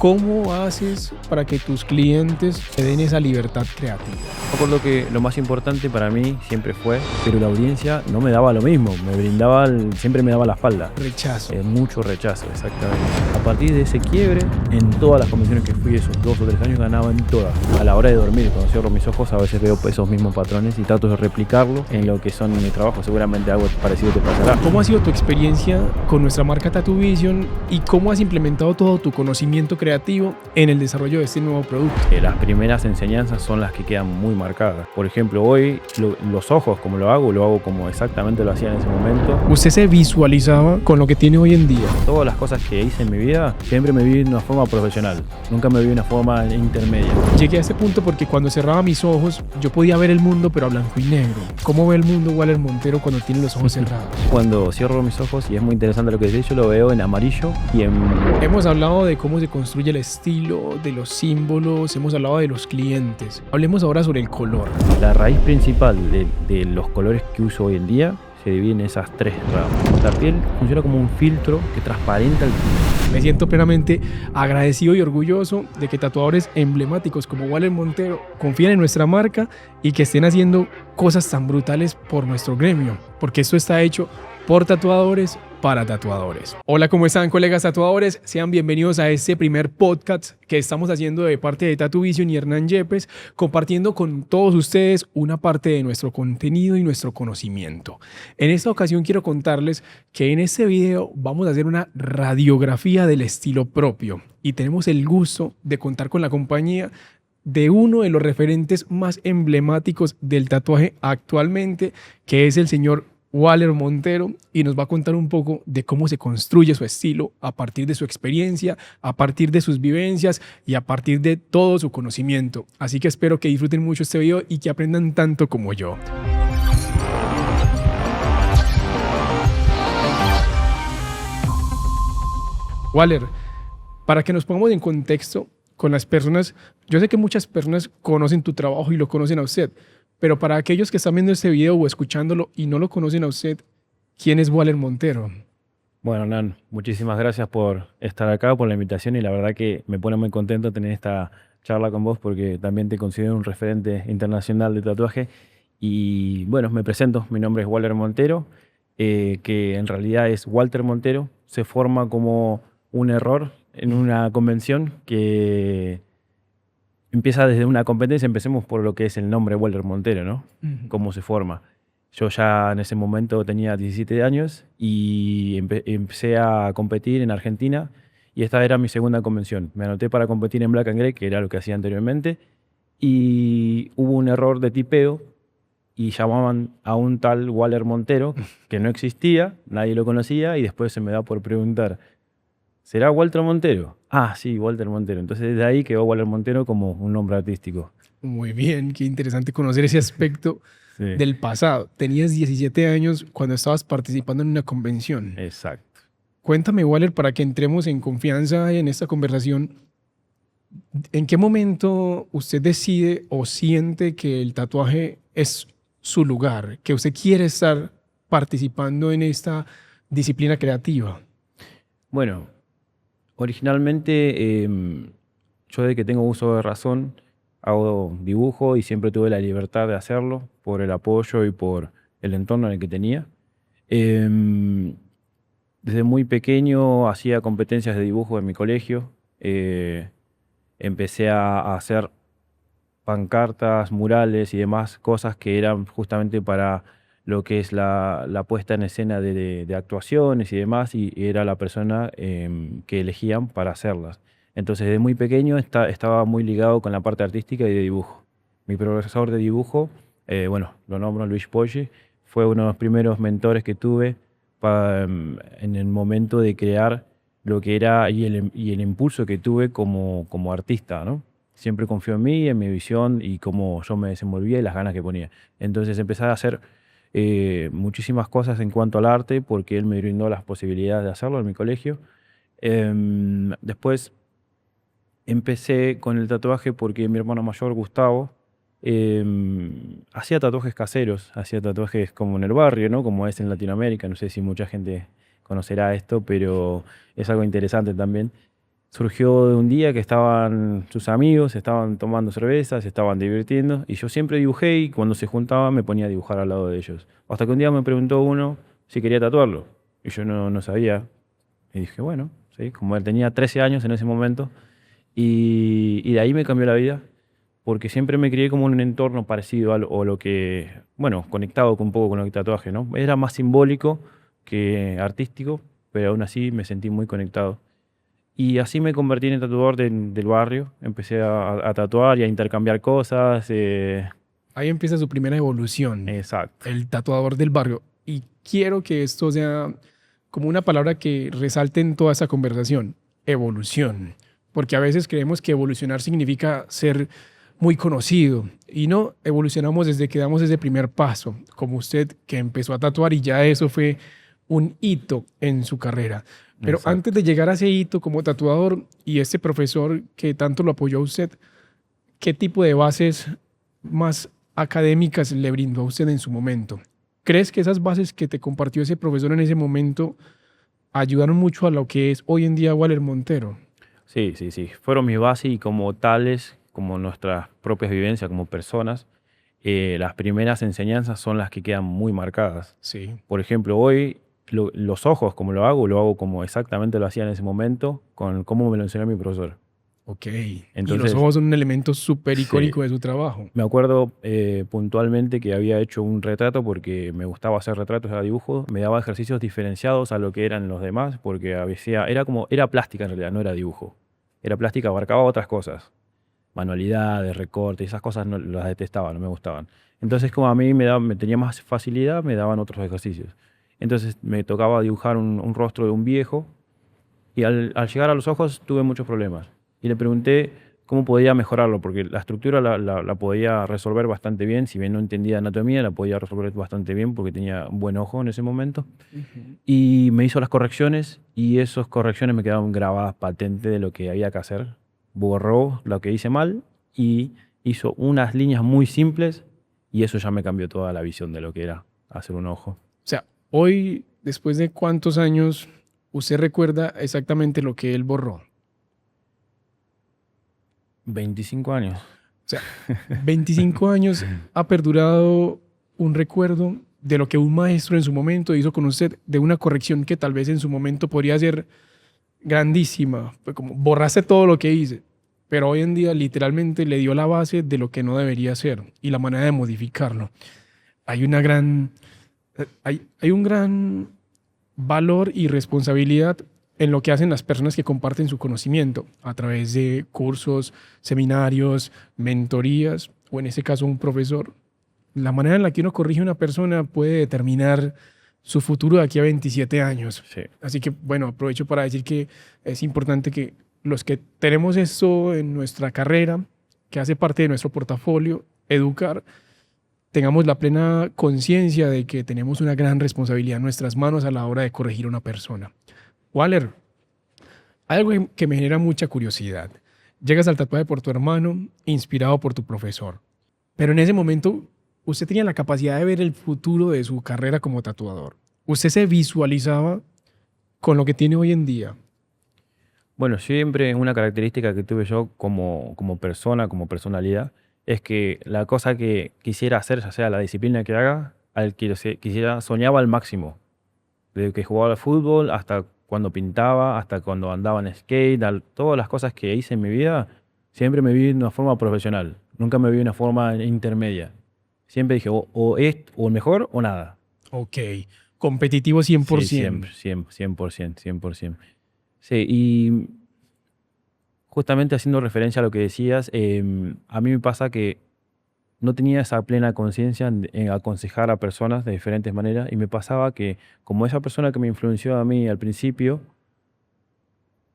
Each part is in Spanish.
¿Cómo haces para que tus clientes te den esa libertad creativa? Recuerdo que lo más importante para mí siempre fue, pero la audiencia no me daba lo mismo, me brindaba, siempre me daba la espalda. Rechazo. Mucho rechazo, exactamente. A partir de ese quiebre, en todas las convenciones que fui esos 2 o 3 años, ganaba en todas. A la hora de dormir, cuando cierro mis ojos, a veces veo esos mismos patrones y trato de replicarlo en lo que son mi trabajo. Seguramente algo parecido te pasará. ¿Cómo ha sido tu experiencia con nuestra marca Tattoo Vision y cómo has implementado todo tu conocimiento creativo en el desarrollo de este nuevo producto? Las primeras enseñanzas son las que quedan muy marcadas. Por ejemplo, hoy los ojos, como lo hago como exactamente lo hacía en ese momento. ¿Usted se visualizaba con lo que tiene hoy en día? Todas las cosas que hice en mi vida, siempre me vi de una forma profesional. Nunca me vi de una forma intermedia. Llegué a ese punto porque cuando cerraba mis ojos, yo podía ver el mundo, pero a blanco y negro. ¿Cómo ve el mundo Waller Montero cuando tiene los ojos cerrados? Cuando cierro mis ojos, y es muy interesante lo que decís, yo lo veo en amarillo y en... Hemos hablado de cómo se construye el estilo, de los símbolos, hemos hablado de los clientes. Hablemos ahora sobre el color. La raíz principal de los colores que uso hoy en día se divide en esas 3 ramas. La piel funciona como un filtro que transparenta el pigmento. Me siento plenamente agradecido y orgulloso de que tatuadores emblemáticos como Waller Montero confíen en nuestra marca y que estén haciendo cosas tan brutales por nuestro gremio, porque esto está hecho por tatuadores para tatuadores. Hola, ¿cómo están, colegas tatuadores? Sean bienvenidos a este primer podcast que estamos haciendo de parte de Tattoo Vision y Hernán Yepes, compartiendo con todos ustedes una parte de nuestro contenido y nuestro conocimiento. En esta ocasión quiero contarles que en este video vamos a hacer una radiografía del estilo propio y tenemos el gusto de contar con la compañía de uno de los referentes más emblemáticos del tatuaje actualmente, que es el señor Waller Montero, y nos va a contar un poco de cómo se construye su estilo a partir de su experiencia, a partir de sus vivencias y a partir de todo su conocimiento. Así que espero que disfruten mucho este video y que aprendan tanto como yo. Waller, para que nos pongamos en contexto con las personas, yo sé que muchas personas conocen tu trabajo y lo conocen a usted, pero para aquellos que están viendo este video o escuchándolo y no lo conocen a usted, ¿quién es Waller Montero? Bueno, Nan, muchísimas gracias por estar acá, por la invitación, y la verdad que me pone muy contento tener esta charla con vos porque también te considero un referente internacional de tatuaje. Y bueno, me presento, mi nombre es Waller Montero, que en realidad es Walter Montero. Se forma como un error en una convención que empieza desde una competencia. Empecemos por lo que es el nombre Waller Montero, ¿no? Cómo se forma. Yo ya en ese momento tenía 17 años y empecé a competir en Argentina, y esta era mi segunda convención. Me anoté para competir en Black and Gray, que era lo que hacía anteriormente, y hubo un error de tipeo y llamaban a un tal Waller Montero que no existía, nadie lo conocía, y después se me da por preguntar: ¿será Walter Montero? Ah, sí, Walter Montero. Entonces desde ahí quedó Waller Montero como un nombre artístico. Muy bien, qué interesante conocer ese aspecto Sí. del pasado. Tenías 17 años cuando estabas participando en una convención. Exacto. Cuéntame, Waller, para que entremos en confianza en esta conversación, ¿en qué momento usted decide o siente que el tatuaje es su lugar, que usted quiere estar participando en esta disciplina creativa? Bueno, originalmente yo, desde que tengo uso de razón, hago dibujo y siempre tuve la libertad de hacerlo por el apoyo y por el entorno en el que tenía. Desde muy pequeño hacía competencias de dibujo en mi colegio. Empecé a hacer pancartas, murales y demás cosas que eran justamente para lo que es la puesta en escena de actuaciones y demás, y era la persona que elegían para hacerlas. Entonces, desde muy pequeño estaba muy ligado con la parte artística y de dibujo. Mi profesor de dibujo, bueno, lo nombro Luis Poggi, fue uno de los primeros mentores que tuve en el momento de crear lo que era y el impulso que tuve como artista, ¿no? Siempre confió en mí, en mi visión y cómo yo me desenvolvía y las ganas que ponía. Entonces empecé a hacer muchísimas cosas en cuanto al arte porque él me brindó las posibilidades de hacerlo en mi colegio. Después empecé con el tatuaje porque mi hermano mayor, Gustavo, hacía tatuajes caseros, hacía tatuajes como en el barrio, ¿no? Como es en Latinoamérica. No sé si mucha gente conocerá esto, pero es algo interesante también. surgió de un día que estaban sus amigos, estaban tomando cerveza, se estaban divirtiendo, y yo siempre dibujé y cuando se juntaban me ponía a dibujar al lado de ellos. Hasta que un día me preguntó uno si quería tatuarlo, y yo no sabía. Y dije, bueno, ¿sí? Como él tenía 13 años en ese momento, y de ahí me cambió la vida, porque siempre me crié como en un entorno parecido o lo que, bueno, conectado un poco con el tatuaje, ¿no? Era más simbólico que artístico, pero aún así me sentí muy conectado. Y así me convertí en el tatuador del barrio. Empecé a tatuar y a intercambiar cosas. Ahí empieza su primera evolución, Exacto. el tatuador del barrio. Y quiero que esto sea como una palabra que resalte en toda esa conversación, evolución. Porque a veces creemos que evolucionar significa ser muy conocido. Y no, evolucionamos desde que damos ese primer paso, como usted que empezó a tatuar y ya eso fue un hito en su carrera. Pero antes Exacto. de llegar a ese hito como tatuador y este profesor que tanto lo apoyó a usted, ¿qué tipo de bases más académicas le brindó a usted en su momento? ¿Crees que esas bases que te compartió ese profesor en ese momento ayudaron mucho a lo que es hoy en día Waller Montero? Sí, sí, sí. Fueron mis bases y como tales, como nuestras propias vivencias como personas, las primeras enseñanzas son las que quedan muy marcadas. Sí, Por ejemplo, hoy los ojos, como lo hago como exactamente lo hacía en ese momento, con cómo me lo enseñó mi profesor. ok. Y los Entonces, ojos son un elemento súper sí, icónico de su trabajo. me acuerdo puntualmente que había hecho un retrato porque me gustaba hacer retratos a dibujo, me daba ejercicios diferenciados a lo que eran los demás, porque era plástica en realidad, no era dibujo. Era plástica, abarcaba otras cosas, manualidades, recortes, esas cosas no, las detestaba, no me gustaban. Entonces como a mí me tenía más facilidad, me daban otros ejercicios. Entonces me tocaba dibujar un rostro de un viejo y al llegar a los ojos tuve muchos problemas. Y le pregunté cómo podía mejorarlo, porque la estructura la podía resolver bastante bien. Si bien no entendía anatomía, la podía resolver bastante bien porque tenía un buen ojo en ese momento. Ujú. Y me hizo las correcciones y esas correcciones me quedaron grabadas patente de lo que había que hacer. Borró lo que hice mal y hizo unas líneas muy simples y eso ya me cambió toda la visión de lo que era hacer un ojo. O sea, hoy, después de cuántos años, usted recuerda exactamente lo que él borró. O 25 años. sea, 25 años ha perdurado un recuerdo de lo que un maestro en su momento hizo con usted, de una corrección que tal vez en su momento podría ser grandísima, fue como borraste todo lo que hice, pero hoy en día literalmente le dio la base de lo que no debería ser y la manera de modificarlo. Hay una gran, hay un gran valor y responsabilidad en lo que hacen las personas que comparten su conocimiento a través de cursos, seminarios, mentorías o en este caso un profesor. La manera en la que uno corrige a una persona puede determinar su futuro de aquí a 27 años. Sí. Así que, bueno, aprovecho para decir que es importante que los que tenemos esto en nuestra carrera, que hace parte de nuestro portafolio, educar, tengamos la plena conciencia de que tenemos una gran responsabilidad en nuestras manos a la hora de corregir a una persona. Waller, hay algo que me genera mucha curiosidad. Llegas al tatuaje por tu hermano, inspirado por tu profesor, pero en ese momento usted tenía la capacidad de ver el futuro de su carrera como tatuador. Usted se visualizaba con lo que tiene hoy en día. Bueno, siempre una característica que tuve yo como persona, como personalidad, es que la cosa que quisiera hacer, ya sea la disciplina que haga, al que quisiera, soñaba al máximo. Desde que jugaba al fútbol, hasta cuando pintaba, hasta cuando andaba en skate, todas las cosas que hice en mi vida, siempre me vi de una forma profesional. Nunca me vi de una forma intermedia. Siempre dije, o el mejor o nada. Ok, competitivo Sí, 100%. siempre, 100%, 100%. Sí, y justamente haciendo referencia a lo que decías, a mí me pasa que no tenía esa plena conciencia en aconsejar a personas de diferentes maneras y me pasaba que como esa persona que me influenció a mí al principio,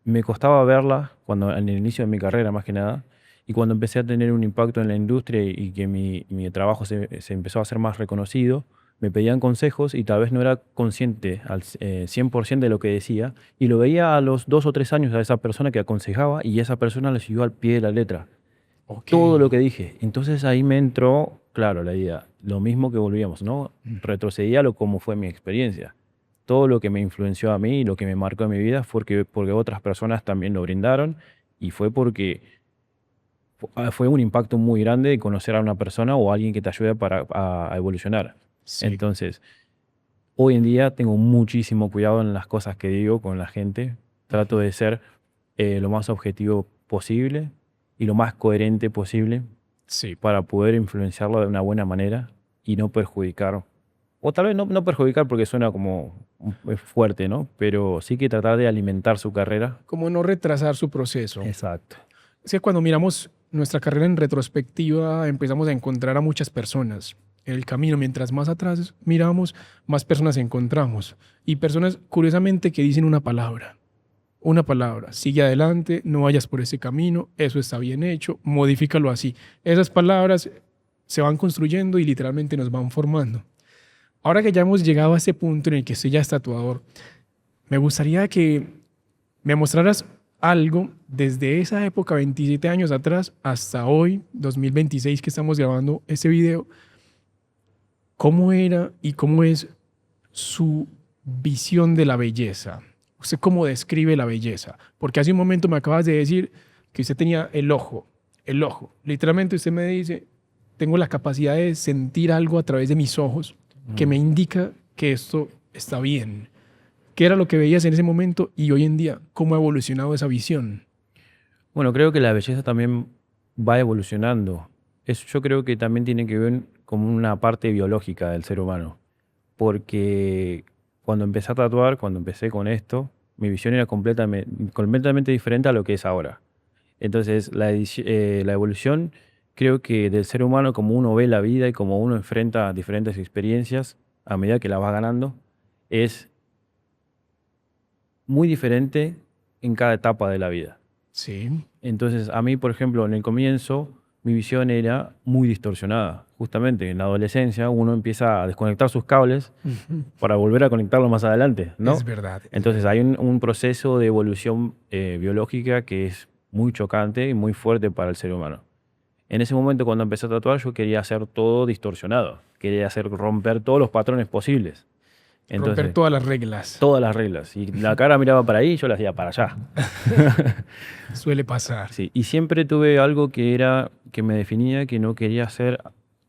me costaba verla cuando en el inicio de mi carrera más que nada y cuando empecé a tener un impacto en la industria y que mi trabajo se empezó a hacer más reconocido, me pedían consejos y tal vez no era consciente al 100% de lo que decía y lo veía a los 2 o 3 años a esa persona que aconsejaba y esa persona le siguió al pie de la letra Ok. todo lo que dije. Entonces ahí me entró, claro, la idea, lo mismo que volvíamos, ¿no? Mm. Retrocedía a lo como fue mi experiencia. todo lo que me influenció a mí y lo que me marcó en mi vida fue porque otras personas también lo brindaron y fue porque fue un impacto muy grande de conocer a una persona o a alguien que te ayude a evolucionar. Sí, Entonces, hoy en día tengo muchísimo cuidado en las cosas que digo con la gente. Trato de ser lo más objetivo posible y lo más coherente posible sí. para poder influenciarlo de una buena manera y no perjudicar. O tal vez no perjudicar porque suena como fuerte, ¿no? Pero sí que tratar de alimentar su carrera. Como no retrasar su proceso. Exacto. Es que cuando miramos nuestra carrera en retrospectiva, empezamos a encontrar a muchas personas en el camino. Mientras más atrás miramos, más personas encontramos. Y personas, curiosamente, que dicen una palabra, sigue adelante, no vayas por ese camino, eso está bien hecho, modifícalo así. Esas palabras se van construyendo y literalmente nos van formando. Ahora que ya hemos llegado a ese punto en el que soy ya tatuador, me gustaría que me mostraras algo desde esa época, 27 años atrás, hasta hoy, 2026, que estamos grabando este video, cómo era y cómo es su visión de la belleza. ¿Usted cómo describe la belleza? Porque hace un momento me acabas de decir que usted tenía el ojo, el ojo. Literalmente usted me dice, tengo la capacidad de sentir algo a través de mis ojos que me indica que esto está bien. ¿Qué era lo que veías en ese momento y hoy en día cómo ha evolucionado esa visión? Bueno, creo que la belleza también va evolucionando. Yo creo que también tiene que ver con una parte biológica del ser humano. Porque cuando empecé a tatuar, cuando empecé con esto, mi visión era completamente diferente a lo que es ahora. Entonces, la evolución, creo que del ser humano, como uno ve la vida y como uno enfrenta diferentes experiencias a medida que la va ganando, es muy diferente en cada etapa de la vida. Sí. Entonces, a mí, por ejemplo, en el comienzo, mi visión era muy distorsionada. Justamente en la adolescencia uno empieza a desconectar sus cables para volver a conectarlos más adelante, ¿no? Es verdad. Entonces hay un proceso de evolución biológica que es muy chocante y muy fuerte para el ser humano. En ese momento, cuando empecé a tatuar, yo quería hacer todo distorsionado. Quería romper todos los patrones posibles. Romper Entonces, todas las reglas. todas las reglas. Y la cara miraba para ahí, yo la hacía para allá. Suele pasar. Sí, y siempre tuve algo que me definía, que no quería hacer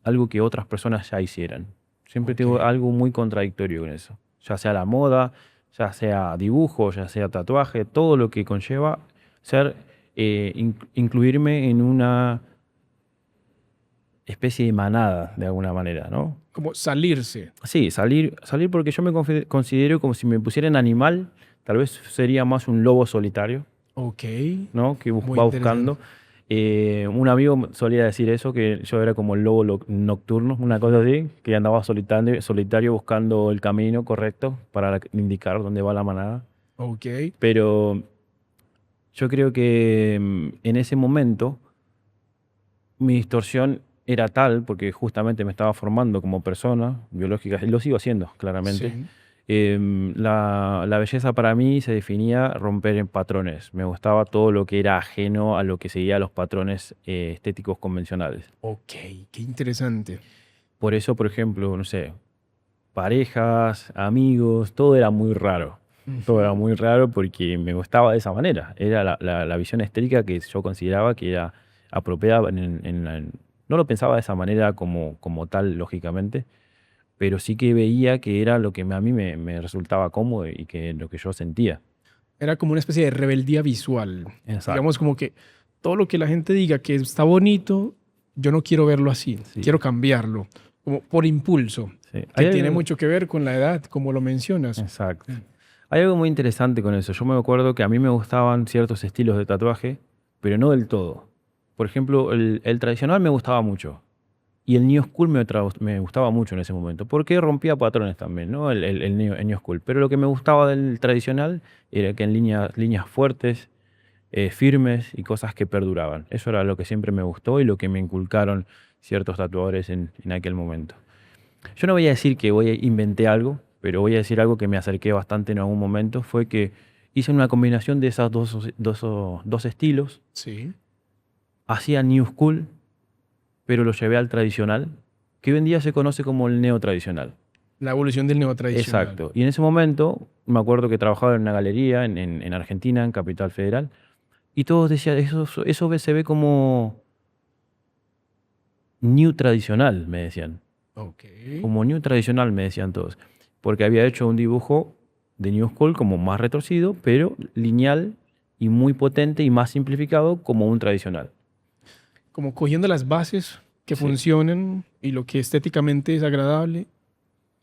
algo que otras personas ya hicieran. Siempre Ok. tuve algo muy contradictorio con eso. Ya sea la moda, ya sea dibujo, ya sea tatuaje, todo lo que conlleva incluirme en una especie de manada, de alguna manera, ¿no? Como salirse. Sí, salir porque yo me considero como si me pusieran animal, tal vez sería más un lobo solitario, Ok. ¿no? Que Muy va interesante. buscando. Un amigo solía decir eso, que yo era como el lobo nocturno, una cosa así, que andaba solitario buscando el camino correcto para indicar dónde va la manada. Ok. Pero yo creo que en ese momento mi distorsión era tal, porque justamente me estaba formando como persona biológica, y lo sigo haciendo, claramente. Sí. La belleza para mí se definía romper en patrones. Me gustaba todo lo que era ajeno a lo que seguía los patrones estéticos convencionales. Ok. Qué interesante. Por eso, por ejemplo, no sé, parejas, amigos, todo era muy raro. Todo era muy raro porque me gustaba de esa manera. Era la visión estética que yo consideraba que era apropiada no lo pensaba de esa manera como tal, lógicamente, pero sí que veía que era lo que a mí me resultaba cómodo y que lo que yo sentía. Era como una especie de rebeldía visual. Exacto. Digamos como que todo lo que la gente diga que está bonito, yo no quiero verlo así. Sí, Quiero cambiarlo. Como por impulso. sí. Que tiene mucho que ver con la edad, como lo mencionas. Exacto. Hay algo muy interesante con eso. Yo me acuerdo que a mí me gustaban ciertos estilos de tatuaje, pero no del todo. Por ejemplo, el tradicional me gustaba mucho. Y el New School me gustaba mucho en ese momento, porque rompía patrones también, ¿no? El New School. Pero lo que me gustaba del tradicional era que en líneas fuertes, firmes y cosas que perduraban. Eso era lo que siempre me gustó y lo que me inculcaron ciertos tatuadores en aquel momento. Yo no voy a decir que inventé algo, pero voy a decir algo que me acerqué bastante en algún momento. Fue que hice una combinación de esos dos estilos. Sí. Hacía New School, pero lo llevé al tradicional, que hoy en día se conoce como el neotradicional. La evolución del neotradicional. Exacto. Y en ese momento me acuerdo que trabajaba en una galería en Argentina, en Capital Federal, y todos decían, eso se ve como new tradicional, me decían. Ok. Como new tradicional, me decían todos. Porque había hecho un dibujo de New School como más retorcido, pero lineal y muy potente y más simplificado como un tradicional. Como cogiendo las bases que Sí. funcionan y lo que estéticamente es agradable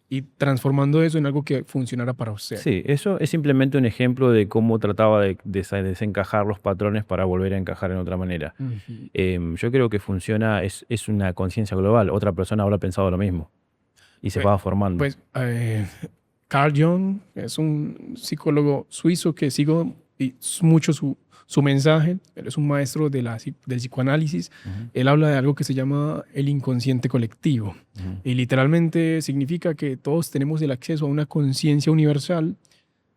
y transformando eso en algo que funcionara para usted. Sí, eso es simplemente un ejemplo de cómo trataba de desencajar los patrones para volver a encajar en otra manera. Ujú. Yo creo que funciona, es una conciencia global. Otra persona habrá pensado lo mismo y se Pues, va formando. pues, Carl Jung es un psicólogo suizo que sigo y mucho su mensaje. Él es un maestro del psicoanálisis. Ujú, Él habla de algo que se llama el inconsciente colectivo. ujú. Y literalmente significa que todos tenemos el acceso a una conciencia universal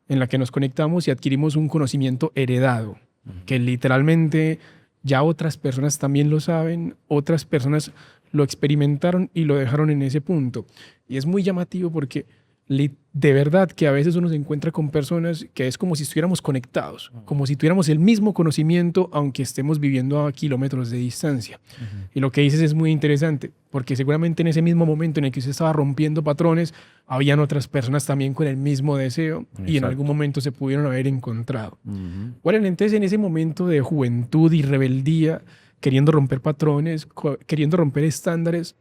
en la que nos conectamos y adquirimos un conocimiento heredado, que literalmente ya otras personas también lo saben, otras personas lo experimentaron y lo dejaron en ese punto. Y es muy llamativo porque de verdad que a veces uno se encuentra con personas que es como si estuviéramos conectados, como si tuviéramos el mismo conocimiento aunque estemos viviendo a kilómetros de distancia. Y lo que dices es muy interesante, porque seguramente en ese mismo momento en el que usted estaba rompiendo patrones, habían otras personas también con el mismo deseo y en Exacto. algún momento se pudieron haber encontrado. Ujú. Bueno, entonces en ese momento de juventud y rebeldía, queriendo romper patrones, queriendo romper estándares,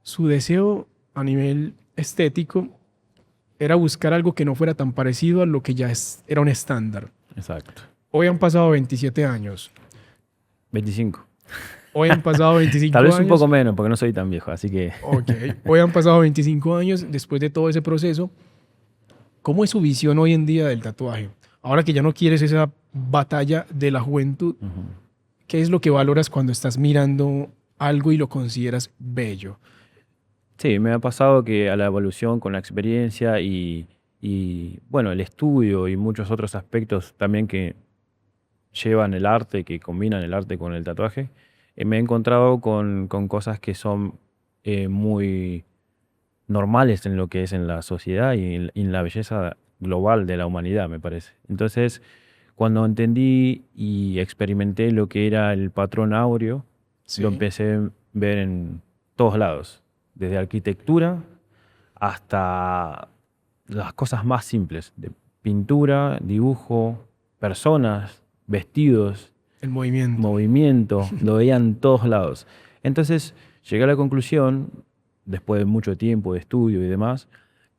su deseo a nivel estético era buscar algo que no fuera tan parecido a lo que ya era un estándar. Exacto. Hoy han pasado 27 años. 25. Hoy han pasado 25 Tal vez años. un poco menos, porque no soy tan viejo, así que... Ok. Hoy han pasado 25 años después de todo ese proceso. ¿Cómo es su visión hoy en día del tatuaje? Ahora que ya no quieres esa batalla de la juventud, Ujú. ¿qué es lo que valoras cuando estás mirando algo y lo consideras bello? Sí, me ha pasado que a la evolución con la experiencia bueno, el estudio y muchos otros aspectos también que llevan el arte, que combinan el arte con el tatuaje, me he encontrado con cosas que son muy normales en lo que es en la sociedad y en la belleza global de la humanidad, me parece. Entonces, cuando entendí y experimenté lo que era el patrón áureo, Sí. lo empecé a ver en todos lados, desde arquitectura hasta las cosas más simples, de pintura, dibujo, personas, vestidos, El movimiento. movimiento, lo veía en todos lados. Entonces llegué a la conclusión, después de mucho tiempo de estudio y demás,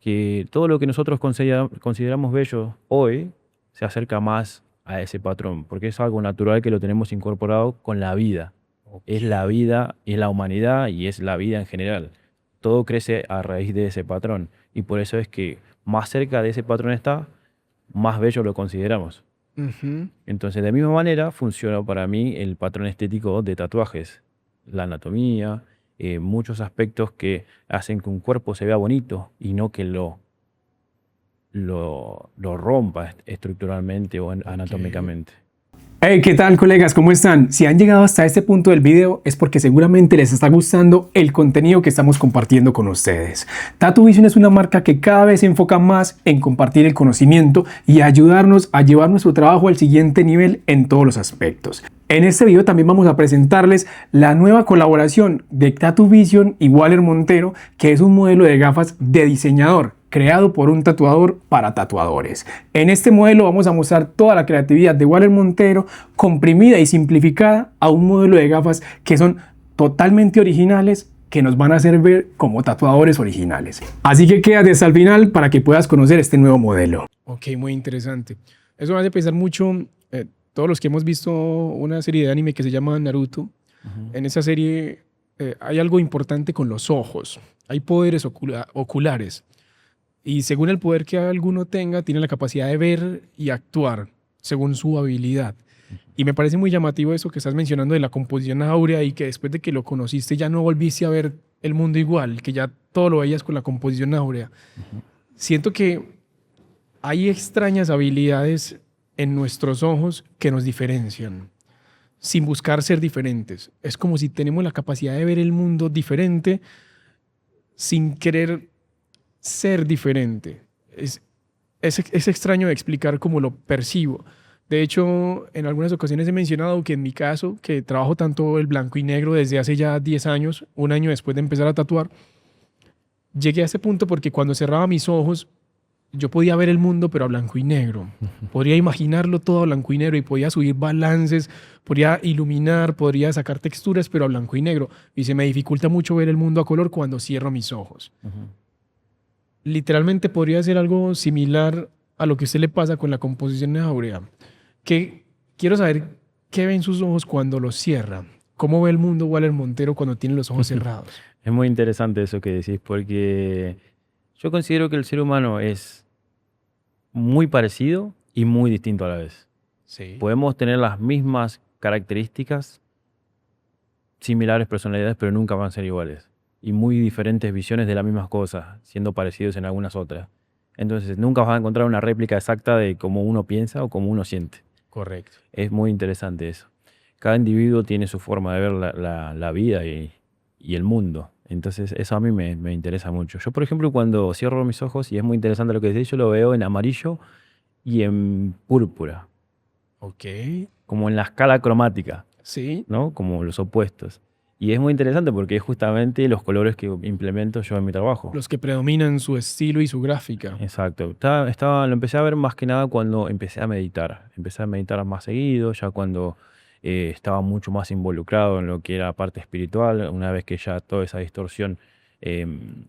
que todo lo que nosotros consideramos bello hoy se acerca más a ese patrón, porque es algo natural que lo tenemos incorporado con la vida. Es la vida, es la humanidad y es la vida en general. Todo crece a raíz de ese patrón y por eso es que más cerca de ese patrón está, más bello lo consideramos. Ujú. Entonces, de la misma manera funciona para mí el patrón estético de tatuajes, la anatomía, muchos aspectos que hacen que un cuerpo se vea bonito y no que lo rompa estructuralmente o anatómicamente. Hey, ¿qué tal, colegas? ¿Cómo están? Si han llegado hasta este punto del video es porque seguramente les está gustando el contenido que estamos compartiendo con ustedes. Tattoo Vision es una marca que cada vez se enfoca más en compartir el conocimiento y ayudarnos a llevar nuestro trabajo al siguiente nivel en todos los aspectos. En este video también vamos a presentarles la nueva colaboración de Tattoo Vision y Waller Montero, que es un modelo de gafas de diseñador creado por un tatuador para tatuadores. En este modelo vamos a mostrar toda la creatividad de Waller Montero comprimida y simplificada a un modelo de gafas que son totalmente originales, que nos van a hacer ver como tatuadores originales. Así que quédate hasta el final para que puedas conocer este nuevo modelo. Ok, muy interesante. Eso me hace pensar mucho, todos los que hemos visto una serie de anime que se llama Naruto, en esa serie hay algo importante con los ojos. Hay poderes oculares. Y según el poder que alguno tenga, tiene la capacidad de ver y actuar según su habilidad. Y me parece muy llamativo eso que estás mencionando de la composición áurea y que después de que lo conociste ya no volviste a ver el mundo igual, que ya todo lo veías con la composición áurea. Siento que hay extrañas habilidades en nuestros ojos que nos diferencian, sin buscar ser diferentes. Es como si tenemos la capacidad de ver el mundo diferente sin querer ser diferente. Es extraño de explicar cómo lo percibo. De hecho, en algunas ocasiones he mencionado que en mi caso, que trabajo tanto el blanco y negro desde hace ya 10 años, un año después de empezar a tatuar, llegué a ese punto porque cuando cerraba mis ojos, yo podía ver el mundo, pero a blanco y negro. Podría imaginarlo todo a blanco y negro y podía subir balances, podría iluminar, podría sacar texturas, pero a blanco y negro. Y se me dificulta mucho ver el mundo a color cuando cierro mis ojos. Literalmente podría ser algo similar a lo que a usted le pasa con la composición de Jauregui. Que quiero saber qué ven sus ojos cuando los cierra. ¿Cómo ve el mundo Waller Montero cuando tiene los ojos cerrados? Es muy interesante eso que decís, porque yo considero que el ser humano es muy parecido y muy distinto a la vez. Sí. Podemos tener las mismas características, similares personalidades, pero nunca van a ser iguales. Y muy diferentes visiones de las mismas cosas, siendo parecidos en algunas otras. Entonces, nunca vas a encontrar una réplica exacta de cómo uno piensa o cómo uno siente. Correcto. Es muy interesante eso. Cada individuo tiene su forma de ver la vida y el mundo. Entonces, eso a mí me interesa mucho. Yo, por ejemplo, cuando cierro mis ojos, y es muy interesante lo que decís, yo lo veo en amarillo y en púrpura. Ok. Como en la escala cromática, Sí. ¿no? Como los opuestos. Y es muy interesante porque es justamente los colores que implemento yo en mi trabajo. Los que predominan su estilo y su gráfica. Exacto. Lo empecé a ver más que nada cuando empecé a meditar. Empecé a meditar más seguido, ya cuando estaba mucho más involucrado en lo que era la parte espiritual, una vez que ya toda esa distorsión,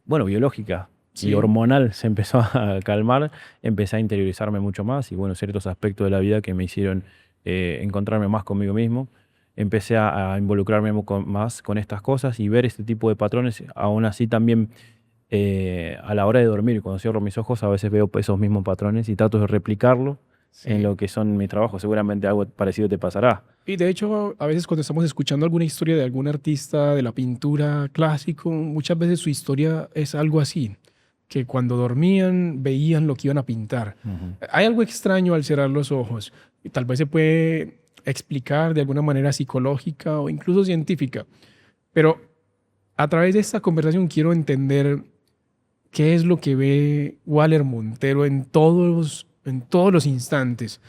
biológica y Sí. hormonal se empezó a calmar, empecé a interiorizarme mucho más y bueno, ciertos aspectos de la vida que me hicieron encontrarme más conmigo mismo. Empecé a involucrarme más con estas cosas y ver este tipo de patrones. Aún así también a la hora de dormir, cuando cierro mis ojos, a veces veo esos mismos patrones y trato de replicarlo Sí. en lo que son mis trabajos. Seguramente algo parecido te pasará. Y de hecho, a veces cuando estamos escuchando alguna historia de algún artista de la pintura clásico, muchas veces su historia es algo así, que cuando dormían veían lo que iban a pintar. Hay algo extraño al cerrar los ojos y tal vez se puede explicar de alguna manera psicológica o incluso científica, pero a través de esta conversación quiero entender qué es lo que ve Waller Montero en todos los instantes.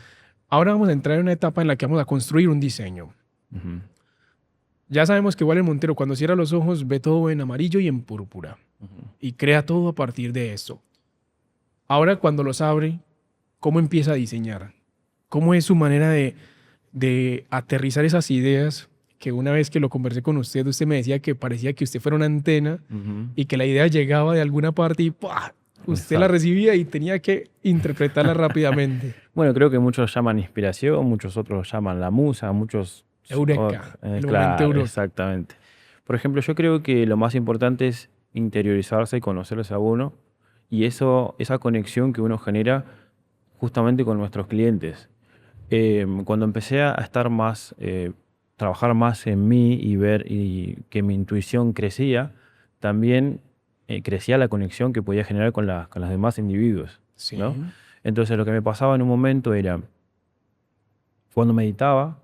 Ahora vamos a entrar en una etapa en la que vamos a construir un diseño. Ujú. Ya sabemos que Waller Montero cuando cierra los ojos ve todo en amarillo y en púrpura y crea todo a partir de eso. Ahora cuando los abre, ¿cómo empieza a diseñar? ¿Cómo es su manera de aterrizar esas ideas que una vez que lo conversé con usted me decía que parecía que usted fuera una antena y que la idea llegaba de alguna parte y ¡pua! Usted la Exacto. recibía y tenía que interpretarla rápidamente. Bueno, creo que muchos llaman inspiración, muchos otros llaman la musa, muchos... Eureka, el momento claro, eureka. exactamente. Por ejemplo, yo creo que lo más importante es interiorizarse y conocerse a uno y esa conexión que uno genera justamente con nuestros clientes. Cuando empecé a estar más, trabajar más en mí y ver y que mi intuición crecía, también crecía la conexión que podía generar con los demás individuos, Sí. ¿no? Entonces lo que me pasaba en un momento era, cuando meditaba,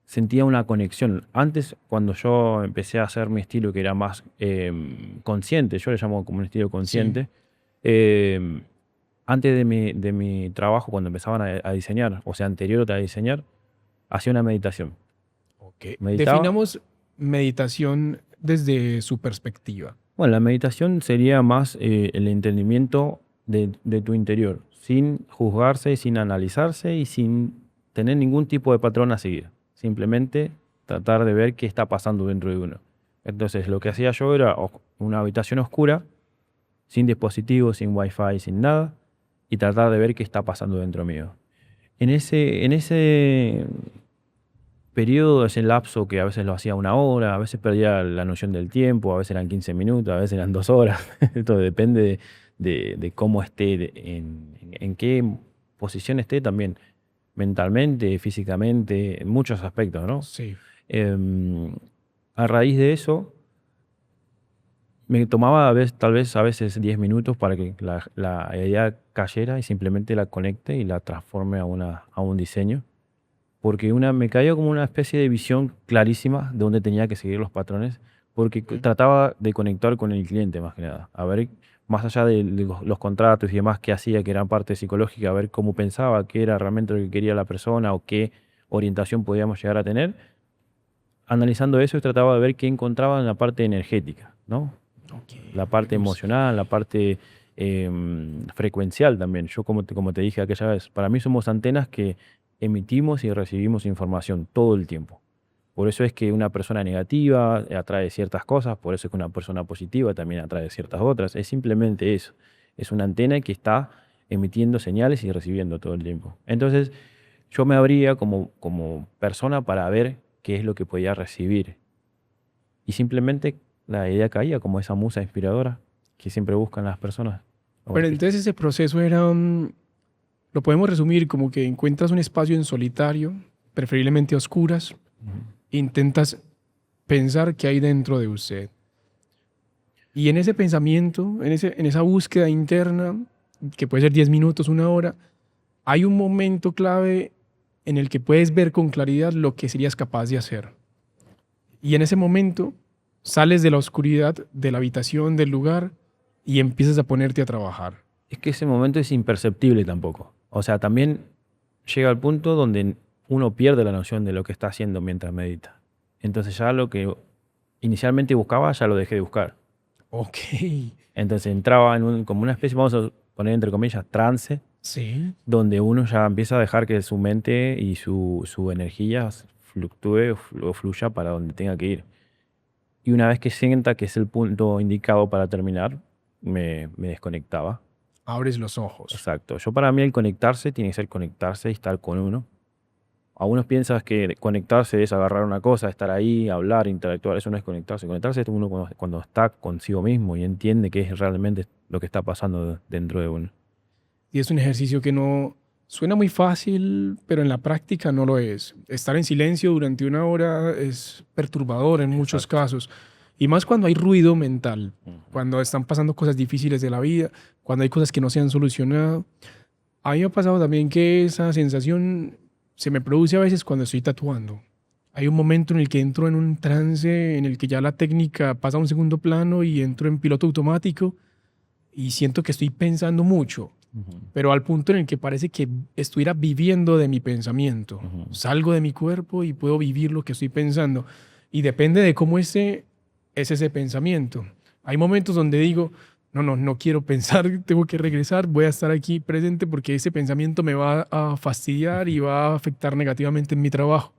sentía una conexión. Antes, cuando yo empecé a hacer mi estilo, que era más consciente, yo le llamo como un estilo consciente, antes de mi trabajo, cuando empezaban a diseñar, o sea, anterior a diseñar, hacía una meditación. Okay. Meditaba. Definamos meditación desde su perspectiva. Bueno, la meditación sería más el entendimiento de tu interior, sin juzgarse, sin analizarse y sin tener ningún tipo de patrón a seguir. Simplemente tratar de ver qué está pasando dentro de uno. Entonces, lo que hacía yo era una habitación oscura, sin dispositivos, sin wifi, sin nada, y tratar de ver qué está pasando dentro mío. En ese periodo, ese lapso que a veces lo hacía una hora, a veces perdía la noción del tiempo, a veces eran 15 minutos, a veces eran 2 horas. Esto depende de cómo esté, en qué posición esté también, mentalmente, físicamente, en muchos aspectos, ¿no? Sí. A raíz de eso, me tomaba tal vez a veces 10 minutos para que la idea cayera y simplemente la conecte y la transforme a un diseño. Porque me cayó como una especie de visión clarísima de dónde tenía que seguir los patrones porque trataba de conectar con el cliente más que nada, a ver, más allá de los contratos y demás que hacía, que eran parte psicológica, a ver cómo pensaba, qué era realmente lo que quería la persona o qué orientación podíamos llegar a tener. Analizando eso, trataba de ver qué encontraba en la parte energética, ¿no? La parte emocional, la parte frecuencial también. Yo, como te dije aquella vez, para mí somos antenas que emitimos y recibimos información todo el tiempo. Por eso es que una persona negativa atrae ciertas cosas, por eso es que una persona positiva también atrae ciertas otras. Es simplemente eso. Es una antena que está emitiendo señales y recibiendo todo el tiempo. Entonces, yo me abría como persona para ver qué es lo que podía recibir. Y simplemente la idea caía como esa musa inspiradora que siempre buscan las personas. Pero entonces ese proceso era, lo podemos resumir como que encuentras un espacio en solitario, preferiblemente a oscuras, intentas pensar qué hay dentro de usted. Y en ese pensamiento, en esa búsqueda interna, que puede ser 10 minutos, una hora, hay un momento clave en el que puedes ver con claridad lo que serías capaz de hacer. Y en ese momento sales de la oscuridad, de la habitación, del lugar, y empiezas a ponerte a trabajar. Es que ese momento es imperceptible tampoco. O sea, también llega al punto donde uno pierde la noción de lo que está haciendo mientras medita. Entonces ya lo que inicialmente buscaba, ya lo dejé de buscar. Ok. Entonces entraba en como una especie, vamos a poner entre comillas, trance, Sí. donde uno ya empieza a dejar que su mente y su energía fluctúe o fluya para donde tenga que ir. Y una vez que sienta que es el punto indicado para terminar, me desconectaba. Abres los ojos. Exacto. Yo para mí el conectarse tiene que ser conectarse y estar con uno. Algunos piensan que conectarse es agarrar una cosa, estar ahí, hablar, interactuar. Eso no es conectarse. Conectarse es uno cuando está consigo mismo y entiende qué es realmente lo que está pasando dentro de uno. Y es un ejercicio que no suena muy fácil, pero en la práctica no lo es. Estar en silencio durante una hora es perturbador en muchos Exacto. casos. Y más cuando hay ruido mental, Ujú. cuando están pasando cosas difíciles de la vida, cuando hay cosas que no se han solucionado. A mí me ha pasado también que esa sensación se me produce a veces cuando estoy tatuando. Hay un momento en el que entro en un trance, en el que ya la técnica pasa a un segundo plano y entro en piloto automático y siento que estoy pensando mucho, Ujú. pero al punto en el que parece que estuviera viviendo de mi pensamiento. Ujú. Salgo de mi cuerpo y puedo vivir lo que estoy pensando. Y depende de cómo es ese pensamiento. Hay momentos donde digo, no quiero pensar, tengo que regresar, voy a estar aquí presente porque ese pensamiento me va a fastidiar y va a afectar negativamente en mi trabajo.